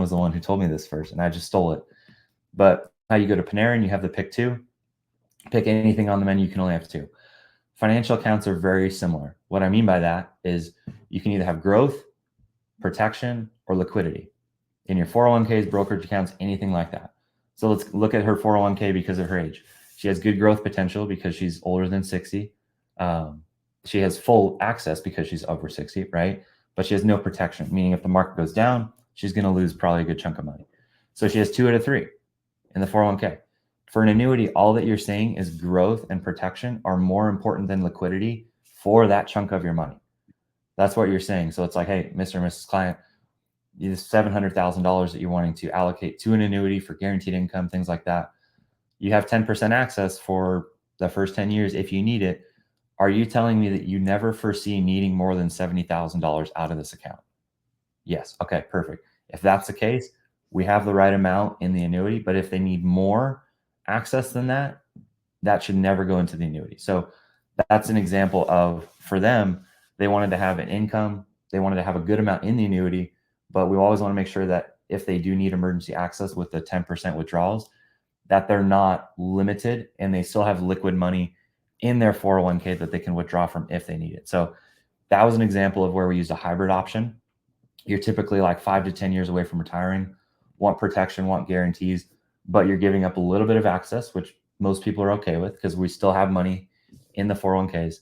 was the one who told me this first, and I just stole it. But how you go to Panera and you have the pick two, pick anything on the menu, you can only have two. Financial accounts are very similar. What I mean by that is you can either have growth, protection, or liquidity in your 401ks, brokerage accounts, anything like that. So let's look at her 401k because of her age. She has good growth potential because she's older than 60. She has full access because she's over 60, right? But she has no protection, meaning if the market goes down, she's going to lose probably a good chunk of money. So she has 2 out of 3 in the 401k. For an annuity, all that you're saying is growth and protection are more important than liquidity for that chunk of your money. That's what you're saying. So it's like, hey, Mr. and Mrs. Client, this $700,000 that you're wanting to allocate to an annuity for guaranteed income, things like that. You have 10% access for the first 10 years if you need it. Are you telling me that you never foresee needing more than $70,000 out of this account? Yes. Okay, perfect. If that's the case, we have the right amount in the annuity, but if they need more access than that, that should never go into the annuity. So that's an example of, for them, they wanted to have an income, they wanted to have a good amount in the annuity, but we always want to make sure that if they do need emergency access with the 10% withdrawals, that they're not limited and they still have liquid money in their 401k that they can withdraw from if they need it. So that was an example of where we used a hybrid option. You're typically like 5 to 10 years away from retiring, want protection, want guarantees, but you're giving up a little bit of access, which most people are okay with because we still have money in the 401ks.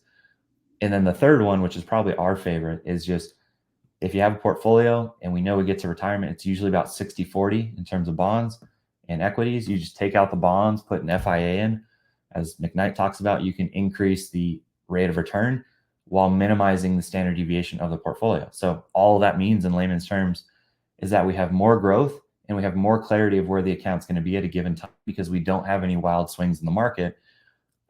And then the third one, which is probably our favorite, is just if you have a portfolio and we know we get to retirement, it's usually about 60-40 in terms of bonds and equities. You just take out the bonds, put an FIA in. As McKnight talks about, you can increase the rate of return while minimizing the standard deviation of the portfolio. So all that means in layman's terms is that we have more growth and we have more clarity of where the account's going to be at a given time because we don't have any wild swings in the market.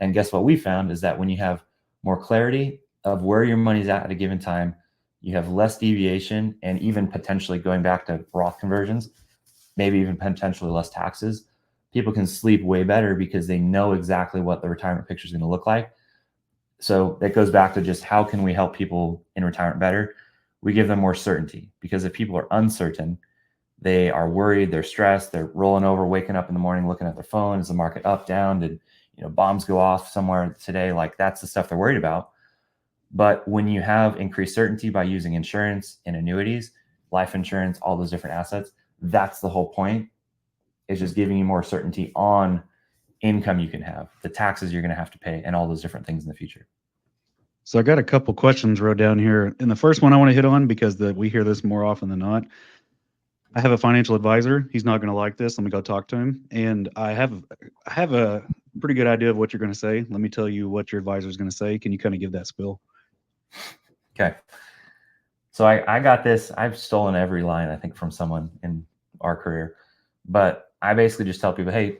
And guess what we found is that when you have more clarity of where your money's at a given time, you have less deviation and even potentially going back to Roth conversions, maybe even potentially less taxes. People can sleep way better because they know exactly what the retirement picture is going to look like. So that goes back to just how can we help people in retirement better? We give them more certainty because if people are uncertain, they are worried, they're stressed, they're rolling over, waking up in the morning, looking at their phone. Is the market up, down? Did bombs go off somewhere today? Like that's the stuff they're worried about. But when you have increased certainty by using insurance and annuities, life insurance, all those different assets, that's the whole point. Is just giving you more certainty on income you can have, the taxes you're going to have to pay, and all those different things in the future. So I got a couple questions wrote down here. And the first one I want to hit on because we hear this more often than not. I have a financial advisor. He's not going to like this. Let me go talk to him. And I have a pretty good idea of what you're going to say. Let me tell you what your advisor is going to say. Can you kind of give that spill? Okay. So I got this. I've stolen every line, I think, from someone in our career. But I basically just tell people, hey,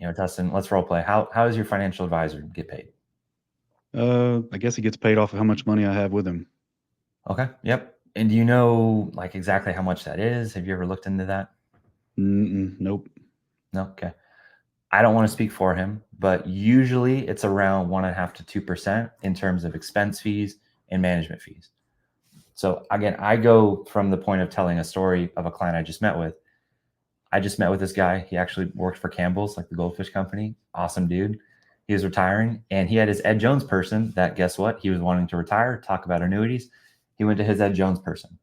Tustin, let's role play. How does your financial advisor get paid? I guess he gets paid off of how much money I have with him. Okay. Yep. And do you know like exactly how much that is? Have you ever looked into that? Mm-mm, nope. No. Okay. I don't want to speak for him, but usually it's around 1.5 to 2% in terms of expense fees and management fees. So again, I go from the point of telling a story of a client I just met with. I just met with this guy. He actually worked for Campbell's, like the goldfish company. Awesome dude. He was retiring and he had his Ed Jones person that, guess what? He was wanting to retire, talk about annuities. He went to his Ed Jones person.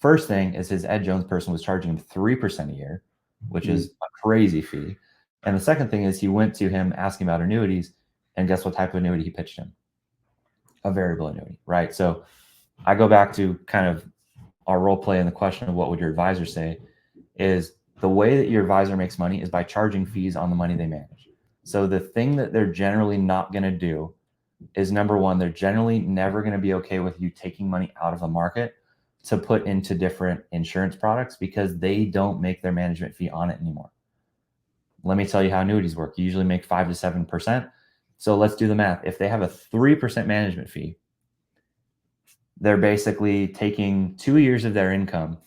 First thing is his Ed Jones person was charging him 3% a year, which Mm. is a crazy fee. And the second thing is he went to him asking about annuities. And guess what type of annuity he pitched him? A variable annuity, right? So I go back to kind of our role play in the question of what would your advisor say is the way that your advisor makes money is by charging fees on the money they manage. So the thing that they're generally not going to do is number one, they're generally never going to be okay with you taking money out of the market to put into different insurance products because they don't make their management fee on it anymore. Let me tell you how annuities work. You usually make 5 to 7%. So let's do the math. If they have a 3% management fee, they're basically taking 2 years of their income,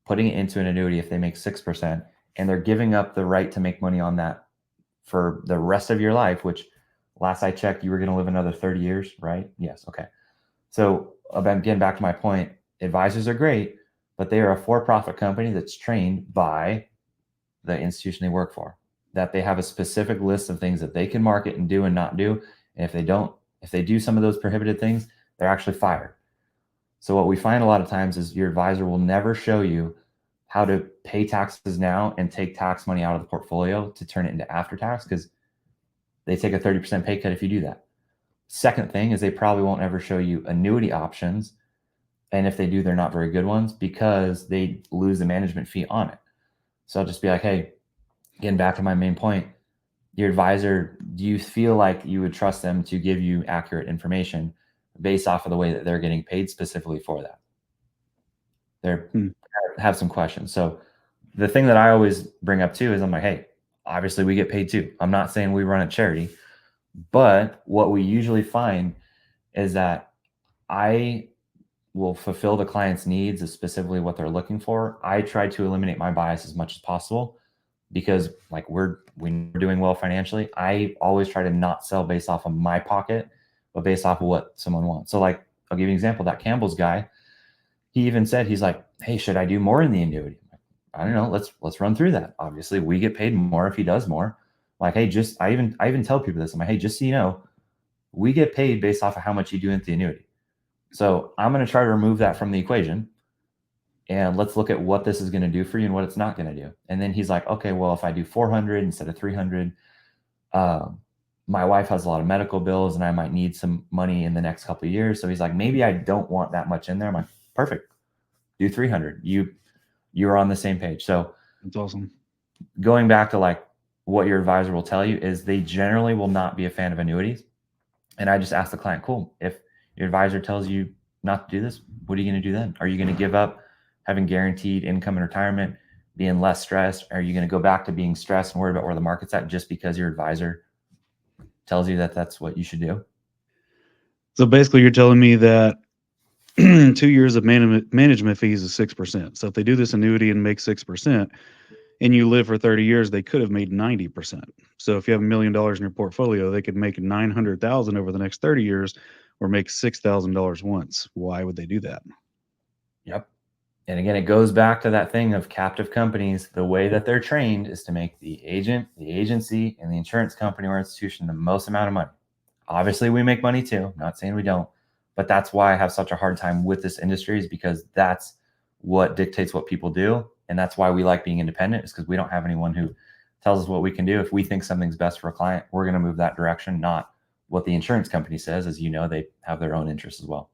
putting it into an annuity if they make 6%, and they're giving up the right to make money on that for the rest of your life, which last I checked, you were going to live another 30 years, right? Yes. Okay. So again, back to my point, advisors are great, but they are a for-profit company that's trained by the institution they work for, that they have a specific list of things that they can market and do and not do. And if they don't, if they do some of those prohibited things, they're actually fired. So what we find a lot of times is your advisor will never show you how to pay taxes now and take tax money out of the portfolio to turn it into after tax because they take a 30% pay cut if you do that. Second thing is they probably won't ever show you annuity options. And if they do, they're not very good ones because they lose the management fee on it. So I'll just be like, hey, getting back to my main point, your advisor, do you feel like you would trust them to give you accurate information based off of the way that they're getting paid specifically for that? They're Mm. have some questions. So the thing that I always bring up too is I'm like, hey, obviously we get paid too. I'm not saying we run a charity, but what we usually find is that I will fulfill the client's needs is specifically what they're looking for. I try to eliminate my bias as much as possible because like we're doing well financially. I always try to not sell based off of my pocket, but based off of what someone wants. So like I'll give you an example. That Campbell's guy, he even said he's like, hey, should I do more in the annuity? I don't know. Let's run through that. Obviously, we get paid more if he does more. Like, hey, just I even tell people this. I'm like, hey, just so you know, we get paid based off of how much you do into the annuity. So I'm going to try to remove that from the equation and let's look at what this is going to do for you and what it's not going to do. And then he's like, okay, well, if I do 400 instead of 300, um, my wife has a lot of medical bills and I might need some money in the next couple of years. So he's like, maybe I don't want that much in there. I'm like, perfect. Do 300. You're on the same page. So That's awesome. going back to like what your advisor will tell you is they generally will not be a fan of annuities. And I just ask the client, cool, if your advisor tells you not to do this, what are you going to do then? Are you going to give up having guaranteed income in retirement, being less stressed? Are you going to go back to being stressed and worried about where the market's at just because your advisor tells you that that's what you should do? So basically, you're telling me that 2 years of management fees is 6%. So if they do this annuity and make 6%, and you live for 30 years, they could have made 90%. So if you have $1 million in your portfolio, they could make 900,000 over the next 30 years or make $6,000 once. Why would they do that? Yep. And again, it goes back to that thing of captive companies. The way that they're trained is to make the agent, the agency, and the insurance company or institution the most amount of money. Obviously, we make money too. Not saying we don't, but that's why I have such a hard time with this industry is because that's what dictates what people do. And that's why we like being independent is because we don't have anyone who tells us what we can do. If we think something's best for a client, we're going to move that direction, not what the insurance company says. As you know, they have their own interests as well.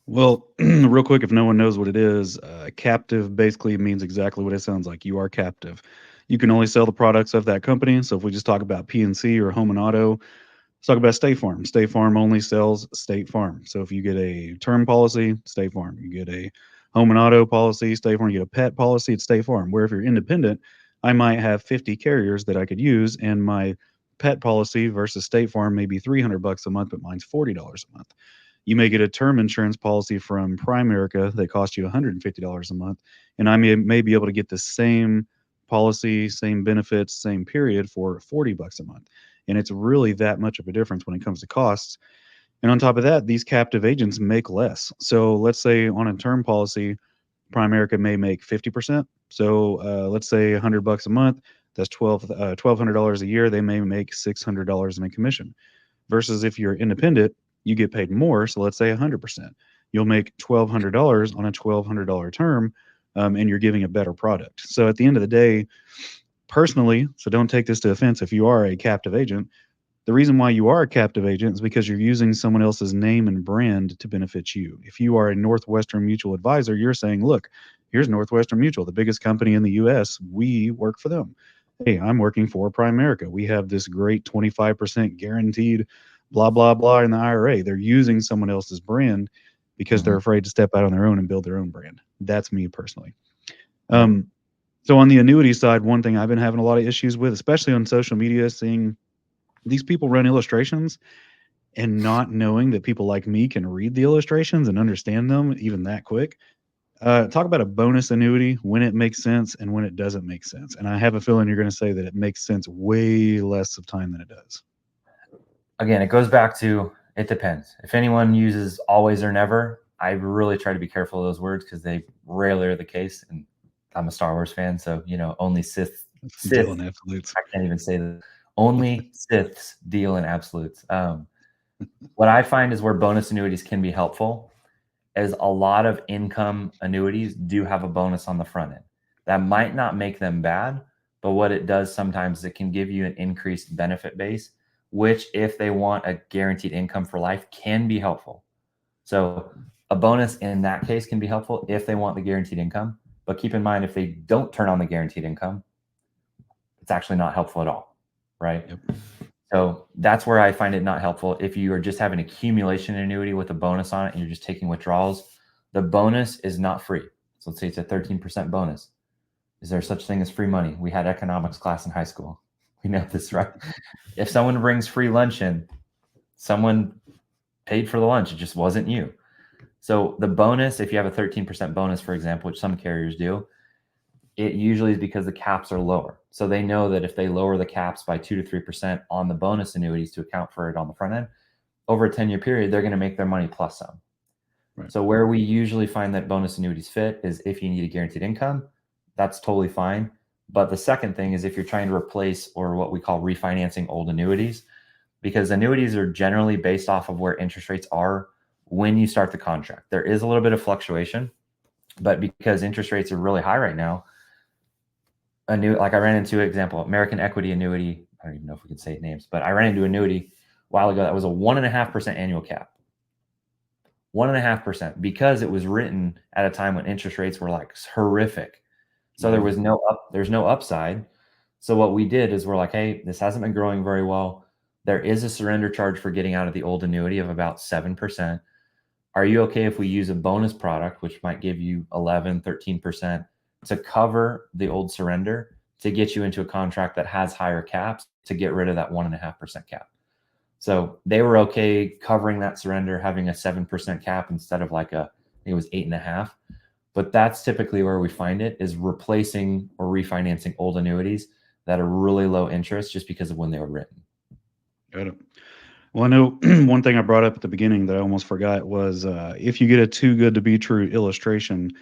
Well, real quick, if no one knows what it is, captive basically means exactly what it sounds like. You are captive. You can only sell the products of that company. So if we just talk about PNC or Home and Auto, let's talk about State Farm. State Farm only sells State Farm. So if you get a term policy, State Farm. You get a home and auto policy, State Farm. You get a pet policy, it's State Farm. Where if you're independent, I might have 50 carriers that I could use, and my pet policy versus State Farm may be 300 bucks a month, but mine's $40 a month. You may get a term insurance policy from Primerica that costs you $150 a month, and I may be able to get the same policy, same benefits, same period for 40 bucks a month. And it's really that much of a difference when it comes to costs. And on top of that, these captive agents make less. So let's say on a term policy, Primerica may make 50%. So let's say 100 bucks a month, that's $1,200 a year. They may make $600 in a commission. Versus if you're independent, you get paid more. So let's say 100%. You'll make $1,200 on a $1,200 term, and you're giving a better product. So at the end of the day, personally, so don't take this to offense if you are a captive agent, the reason why you are a captive agent is because you're using someone else's name and brand to benefit you. If you are a Northwestern Mutual advisor, you're saying, look, here's Northwestern Mutual, the biggest company in the US. We work for them. Hey, I'm working for Primerica. We have this great 25% guaranteed blah, blah, blah in the IRA. They're using someone else's brand because they're Mhm. afraid to step out on their own and build their own brand. That's me personally. Yep. Um, so on the annuity side, one thing I've been having a lot of issues with, especially on social media, seeing these people run illustrations and not knowing that people like me can read the illustrations and understand them even that quick. Talk about a bonus annuity when it makes sense and when it doesn't make sense. And I have a feeling you're going to say that it makes sense way less of time than it does. Again, it goes back to it depends. If anyone uses always or never, I really try to be careful of those words because they rarely are the case. And I'm a Star Wars fan, so only Deal Sith. in absolutes. I can't even say that. Only Siths deal in absolutes. What I find is where bonus annuities can be helpful is a lot of income annuities do have a bonus on the front end. That might not make them bad, but what it does sometimes is it can give you an increased benefit base, which if they want a guaranteed income for life can be helpful. So a bonus in that case can be helpful if they want the guaranteed income. But keep in mind, if they don't turn on the guaranteed income, it's actually not helpful at all, right? Yep. So that's where I find it not helpful. If you are just having accumulation annuity with a bonus on it and you're just taking withdrawals, the bonus is not free. So let's say it's a 13% bonus. Is there such thing as free money? We had economics class in high school. We know this, right? If someone brings free lunch in, someone paid for the lunch. It just wasn't you. So the bonus, if you have a 13% bonus, for example, which some carriers do, it usually is because the caps are lower. So they know that if they lower the caps by 2 to 3% on the bonus annuities to account for it on the front end, over a 10-year period, they're going to make their money plus some. Right. So where we usually find that bonus annuities fit is if you need a guaranteed income, that's totally fine. But the second thing is if you're trying to replace or what we call refinancing old annuities, because annuities are generally based off of where interest rates are when you start the contract. There is a little bit of fluctuation, but because interest rates are really high right now, like I ran into, example, American Equity annuity. I don't even know if we can say names, but I ran into annuity a while ago that was a 1.5% annual cap. 1.5% because it was written at a time when interest rates were like horrific. So there was there's no upside. So what we did is we're like, hey, this hasn't been growing very well. There is a surrender charge for getting out of the old annuity of about 7%. Are you okay if we use a bonus product, which might give you 11, 13% to cover the old surrender to get you into a contract that has higher caps to get rid of that 1.5% cap? So they were okay covering that surrender, having a 7% cap instead of like I think it was 8.5. But that's typically where we find it is replacing or refinancing old annuities that are really low interest just because of when they were written. Got it. Well, I know one thing I brought up at the beginning that I almost forgot was if you get a too good to be true illustration,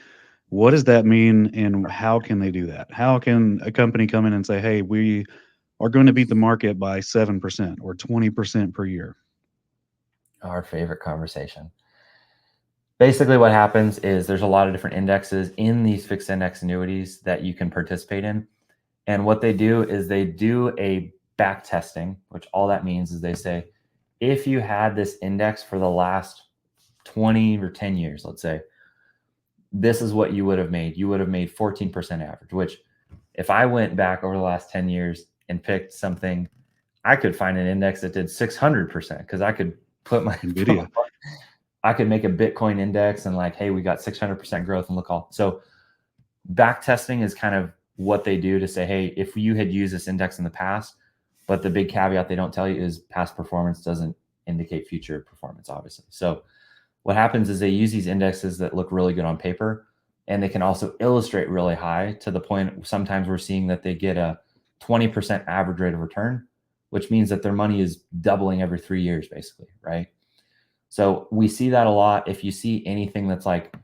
what does that mean and how can they do that? How can a company come in and say, hey, we are going to beat the market by 7% or 20% per year? Our favorite conversation. Basically, what happens is there's a lot of different indexes in these fixed index annuities that you can participate in. And what they do is they do a back testing, which all that means is they say, if you had this index for the last 20 or 10 years, let's say, this is what you would have made. You would have made 14% average, which if I went back over the last 10 years and picked something, I could find an index that did 600% because I could put NVIDIA. I could make a Bitcoin index and like, hey, we got 600% growth and look all. So back testing is kind of what they do to say, hey, if you had used this index in the past, but the big caveat they don't tell you is past performance doesn't indicate future performance, obviously. So what happens is they use these indexes that look really good on paper, and they can also illustrate really high to the point sometimes we're seeing that they get a 20% average rate of return, which means that their money is doubling every 3 years, basically, right? So we see that a lot. If you see anything that's like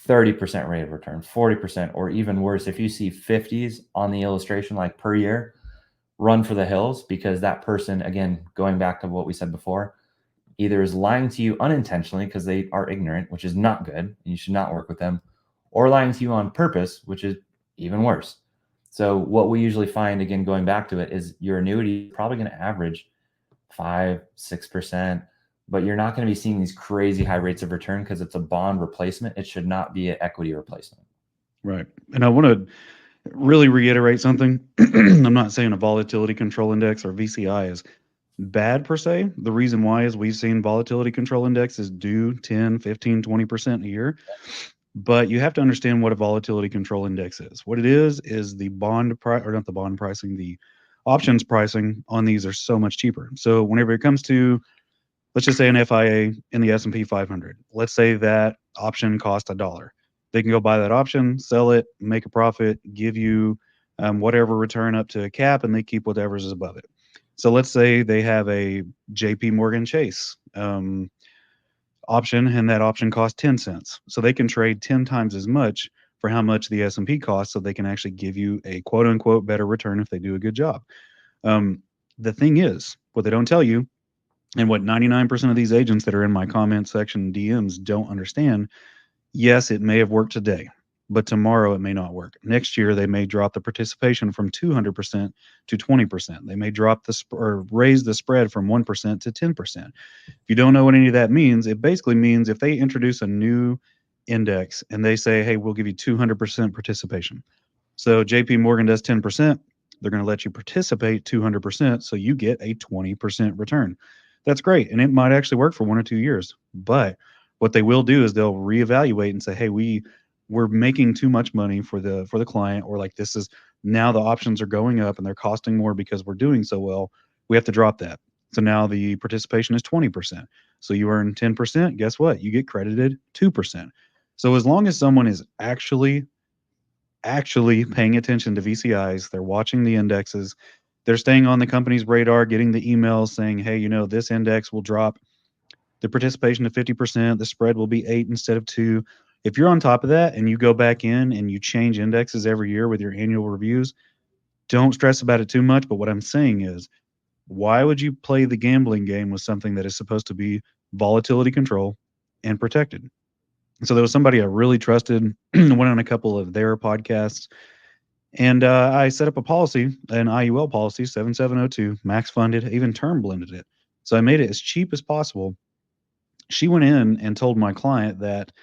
30% rate of return, 40%, or even worse, if you see 50s on the illustration, like per year, run for the hills, because that person, again, going back to what we said before, either is lying to you unintentionally because they are ignorant, which is not good, and you should not work with them, or lying to you on purpose, which is even worse. So what we usually find, again, going back to it, is your annuity is probably going to average 5-6%, but you're not going to be seeing these crazy high rates of return because it's a bond replacement. It should not be an equity replacement. Right. And I want to really reiterate something. I'm not saying a volatility control index or VCI is bad per se. The reason why is we've seen volatility control indexes do 10, 15, 20% a year. But you have to understand what a volatility control index is. What it is the bond price, or not the bond pricing, the options pricing on these are so much cheaper. So whenever it comes to, let's just say an FIA in the S&P 500, let's say that option cost $1. They can go buy that option, sell it, make a profit, give you whatever return up to a cap, and they keep whatever's above it. So let's say they have a JP Morgan Chase option, and that option costs 10 cents. So they can trade 10 times as much for how much the S&P costs, so they can actually give you a quote unquote better return if they do a good job. Um, the thing is, what they don't tell you, and what 99% of these agents that are in my comment section DMs don't understand, yes, it may have worked today, but tomorrow it may not work. Next year, they may drop the participation from 200% to 20%. They may drop or raise the spread from 1% to 10%. If you don't know what any of that means, it basically means if they introduce a new index and they say, hey, we'll give you 200% participation. So JP Morgan does 10%, they're going to let you participate 200%, so you get a 20% return. That's great, and it might actually work for 1 or 2 years. But what they will do is they'll reevaluate and say, hey, we're making too much money for the client, or like this is now the options are going up and they're costing more because we're doing so well. We have to drop that. So now the participation is 20%. So you earn 10%. Guess what? You get credited 2%. So as long as someone is actually paying attention to VCIs, they're watching the indexes, they're staying on the company's radar, getting the emails saying, hey, this index will drop the participation to 50%, the spread will be 8 instead of 2. If you're on top of that and you go back in and you change indexes every year with your annual reviews, don't stress about it too much. But what I'm saying is, why would you play the gambling game with something that is supposed to be volatility control and protected? So there was somebody I really trusted, went on a couple of their podcasts, and I set up a policy, an IUL policy, 7702, max funded, even term blended it. So I made it as cheap as possible. She went in and told my client that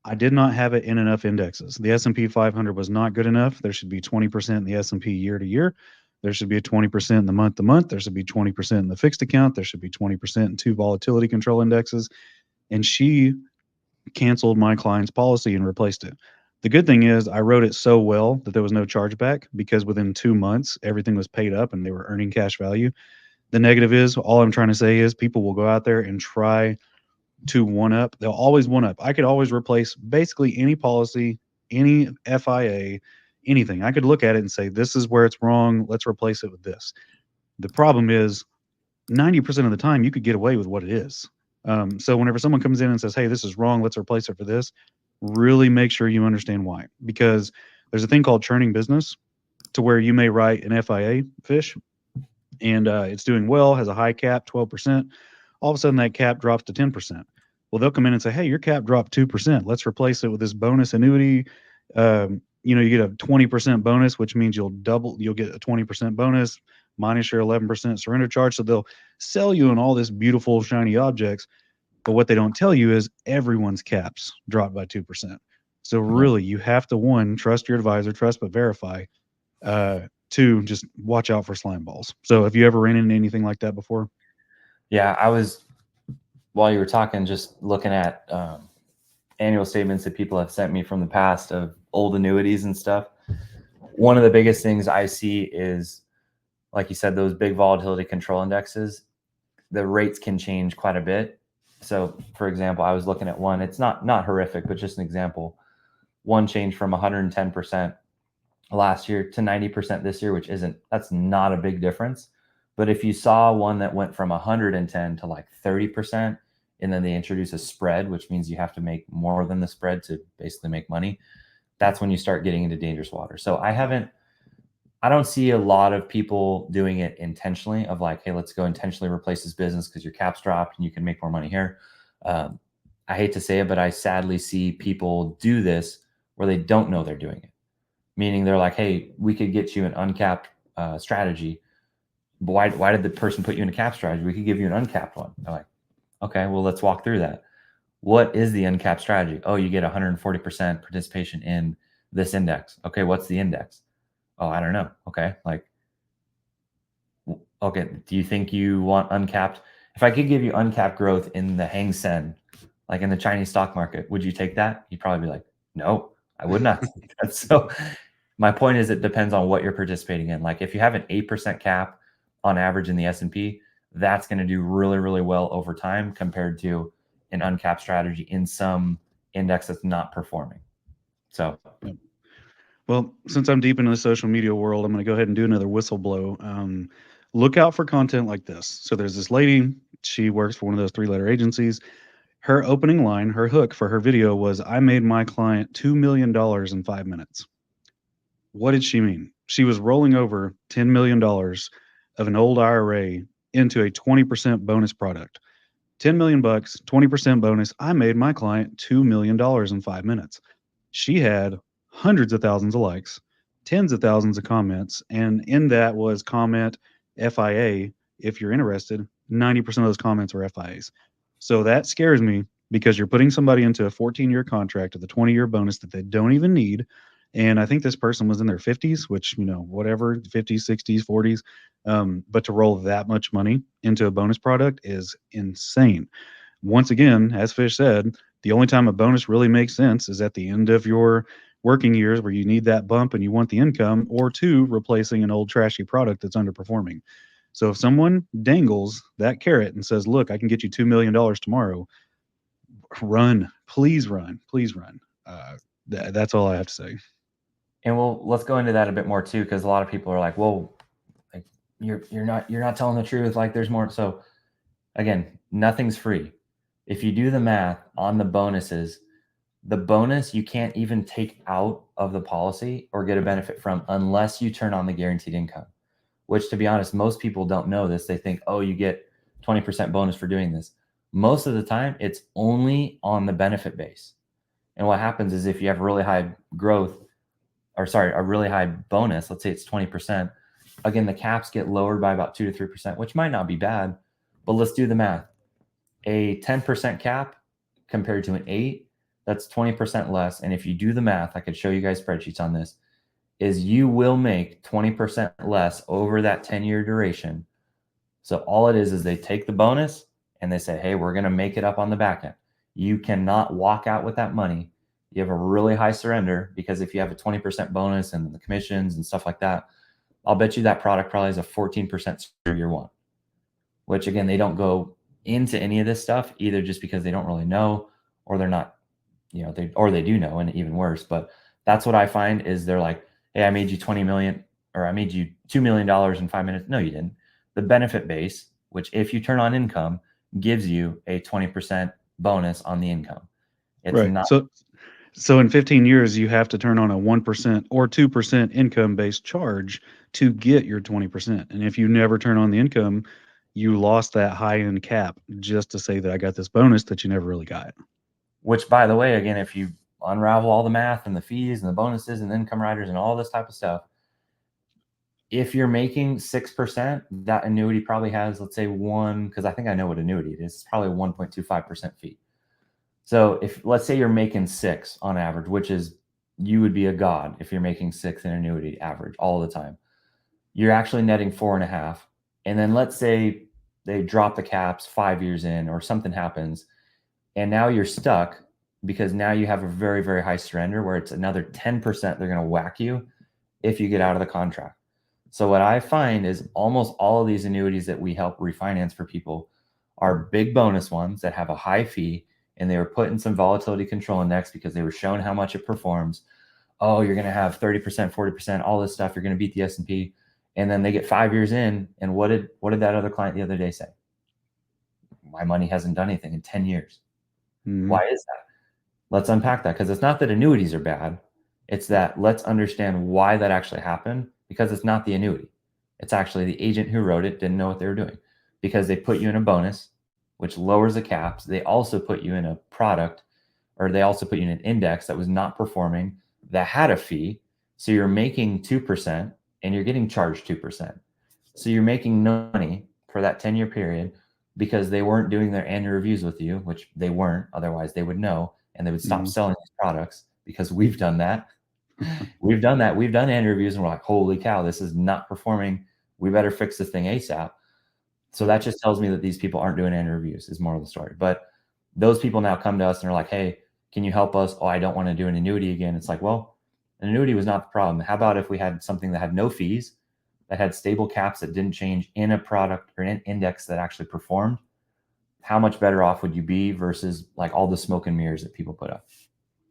I did not have it in enough indexes. The S&P 500 was not good enough. There should be 20% in the S&P year to year. There should be a 20% in the month to month. There should be 20% in the fixed account. There should be 20% in 2 volatility control indexes. And she canceled my client's policy and replaced it. The good thing is I wrote it so well that there was no chargeback, because within 2 months everything was paid up and they were earning cash value. The negative is, all I'm trying to say is, people will go out there and try to one up. They'll always one up. I could always replace basically any policy, any FIA, anything. I could look at it and say, this is where it's wrong. Let's replace it with this. The problem is 90% of the time you could get away with what it is. So whenever someone comes in and says, hey, this is wrong, let's replace it for this, really make sure you understand why. Because there's a thing called churning business, to where you may write an FIA fish and it's doing well, has a high cap, 12%. All of a sudden that cap drops to 10%. Well, they'll come in and say, hey, your cap dropped 2%. Let's replace it with this bonus annuity. You get a 20% bonus, which means you'll get a 20% bonus minus your 11% surrender charge. So they'll sell you on all this beautiful, shiny objects. But what they don't tell you is everyone's caps dropped by 2%. So really, you have to, one, trust your advisor, trust but verify. Two, just watch out for slime balls. So have you ever ran into anything like that before? Yeah, I was, while you were talking, just looking at annual statements that people have sent me from the past of old annuities and stuff. one of the biggest things I see is, like you said, those big volatility control indexes, the rates can change quite a bit. So for example, I was looking at one, it's not horrific, but just an example. One changed from 110% last year to 90% this year, which that's not a big difference. But if you saw one that went from 110 to like 30%, and then they introduce a spread, which means you have to make more than the spread to basically make money, that's when you start getting into dangerous water. So I don't see a lot of people doing it intentionally of like, hey, let's go intentionally replace this business because your cap's dropped and you can make more money here. I hate to say it, but I sadly see people do this where they don't know they're doing it. Meaning they're like, hey, we could get you an uncapped strategy. But why did the person put you in a cap strategy? We could give you an uncapped one. They're like, okay, well, let's walk through that. What is the uncapped strategy? Oh, you get 140% participation in this index. Okay, what's the index? Oh, I don't know. Okay, like, okay, do you think you want uncapped? If I could give you uncapped growth in the Hang Seng, like in the Chinese stock market, would you take that? You'd probably be like, no, I would not take that. So my point is it depends on what you're participating in. Like if you have an 8% cap on average in the S&P, that's going to do really, really well over time compared to an uncapped strategy in some index that's not performing. So Well, since I'm deep into the social media world, I'm going to go ahead and do another whistle blow. Look out for content like this. So there's this lady, she works for one of those three-letter agencies. Her opening line, her hook for her video was, I made my client $2 million in 5 minutes. What did she mean? She was rolling over $10 million of an old IRA into a 20% bonus product. 10 million bucks, 20% bonus. I made my client $2 million in 5 minutes. She had hundreds of thousands of likes, tens of thousands of comments, and in that was comment FIA. If you're interested, 90% of those comments were FIAs. So that scares me because you're putting somebody into a 14-year contract with a 20-year bonus that they don't even need. And I think this person was in their 50s, which, whatever, 50s, 60s, 40s. But to roll that much money into a bonus product is insane. Once again, as Fish said, the only time a bonus really makes sense is at the end of your working years where you need that bump and you want the income, or two, replacing an old trashy product that's underperforming. So if someone dangles that carrot and says, look, I can get you $2 million tomorrow, run, please run, please run. That's all I have to say. and let's go into that a bit more too, because a lot of people are like, "Whoa, like you're not telling the truth. Like there's more." So again, nothing's free. If you do the math on the bonuses, the bonus you can't even take out of the policy or get a benefit from unless you turn on the guaranteed income. Which, to be honest, most people don't know this. They think, "Oh, you get 20% bonus for doing this." Most of the time, it's only on the benefit base. And what happens is if you have really high growth, or sorry, a really high bonus, let's say it's 20%, again, the caps get lowered by about 2 to 3%, which might not be bad, but let's do the math. A 10% cap compared to an 8, that's 20% less. And if you do the math, I could show you guys spreadsheets on this, is you will make 20% less over that 10-year duration. So all it is they take the bonus and they say, hey, we're going to make it up on the back end. You cannot walk out with that money. You have a really high surrender, because if you have a 20% bonus and the commissions and stuff like that, I'll bet you that product probably has a 14% year one, which again, they don't go into any of this stuff either just because they don't really know, or they're not, they do know, and even worse. But that's what I find is they're like, hey, I made you 20 million, or I made you $2 million in 5 minutes. No, you didn't. The benefit base, which if you turn on income, gives you a 20% bonus on the income. It's Right. not, So in 15 years, you have to turn on a 1% or 2% income based charge to get your 20%. And if you never turn on the income, you lost that high end cap just to say that I got this bonus that you never really got. which by the way, again, if you unravel all the math and the fees and the bonuses and the income riders and all this type of stuff, if you're making 6%, that annuity probably has, let's say because I think I know what annuity it is, it's probably 1.25% fee. So if let's say you're making 6 on average, which is, you would be a god if you're making 6 in annuity average all the time, you're actually netting 4.5. And then let's say they drop the caps 5 years in or something happens, and now you're stuck because now you have a very, very high surrender where it's another 10% they're going to whack you. if you get out of the contract. So what I find is almost all of these annuities that we help refinance for people are big bonus ones that have a high fee, and they were put in some volatility control index because they were shown how much it performs. Oh, you're going to have 30%, 40%, all this stuff. You're going to beat the S&P. And then they get 5 years in, and what did that other client the other day say? My money hasn't done anything in 10 years. Mhm. Why is that? Let's unpack that, because it's not that annuities are bad. It's that let's understand why that actually happened, because it's not the annuity. It's actually the agent who wrote it didn't know what they were doing, because they put you in a bonus, which lowers the caps. They also put you in a product, or they also put you in an index that was not performing, that had a fee. So you're making 2% and you're getting charged 2%. So you're making no money for that 10-year period because they weren't doing their annual reviews with you, which they weren't. Otherwise, they would know and they would stop Mhm. selling these products, because we've done that. We've done that. We've done annual reviews and we're like, holy cow, this is not performing. We better fix this thing ASAP. So Yep. that just tells me that these people aren't doing annual reviews, is more of the story. But those people now come to us and are like, hey, can you help us? Oh, I don't want to do an annuity again. It's like, well, an annuity was not the problem. How about if we had something that had no fees, that had stable caps, that didn't change, in a product or an index that actually performed? How much better off would you be versus like all the smoke and mirrors that people put up?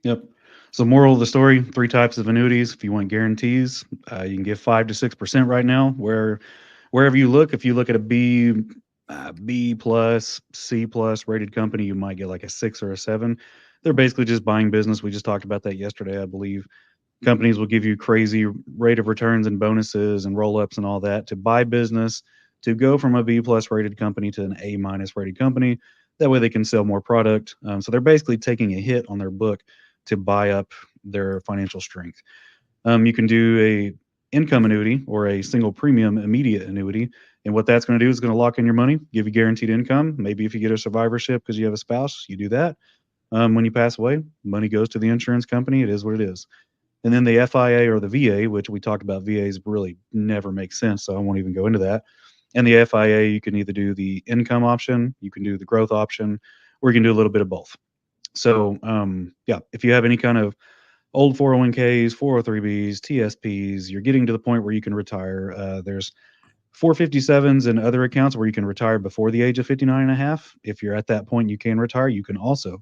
Yep. So, moral of the story: three types of annuities. If you want guarantees, you can get 5 to 6% right now. Wherever you look, if you look at a B plus, C plus rated company, you might get like a 6 or a 7. They're basically just buying business. We just talked about that yesterday, I believe. Companies will give you crazy rate of returns and bonuses and roll ups and all that to buy business, to go from a B plus rated company to an A minus rated company. That way they can sell more product. So they're basically taking a hit on their book to buy up their financial strength. You can do a income annuity or a single premium immediate annuity. And what that's going to do is going to lock in your money, give you guaranteed income. Maybe if you get a survivorship because you have a spouse, you do that. When you pass away, money goes to the insurance company. It is what it is. And then the FIA or the VA, which we talked about, VAs really never make sense, so I won't even go into that. And the FIA, you can either do the income option, you can do the growth option, or you can do a little bit of both. So, yeah, if you have any kind of old 401ks, 403bs, TSPs, you're getting to the point where you can retire. There's 457s and other accounts where you can retire before the age of 59 and a half. If you're at that point, you can retire. You can also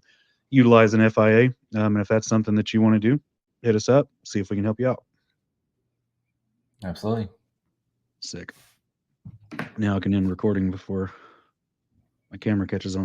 utilize an FIA. And if that's something that you want to do, hit us up, see if we can help you out. Absolutely. Sick. Now I can end recording before my camera catches on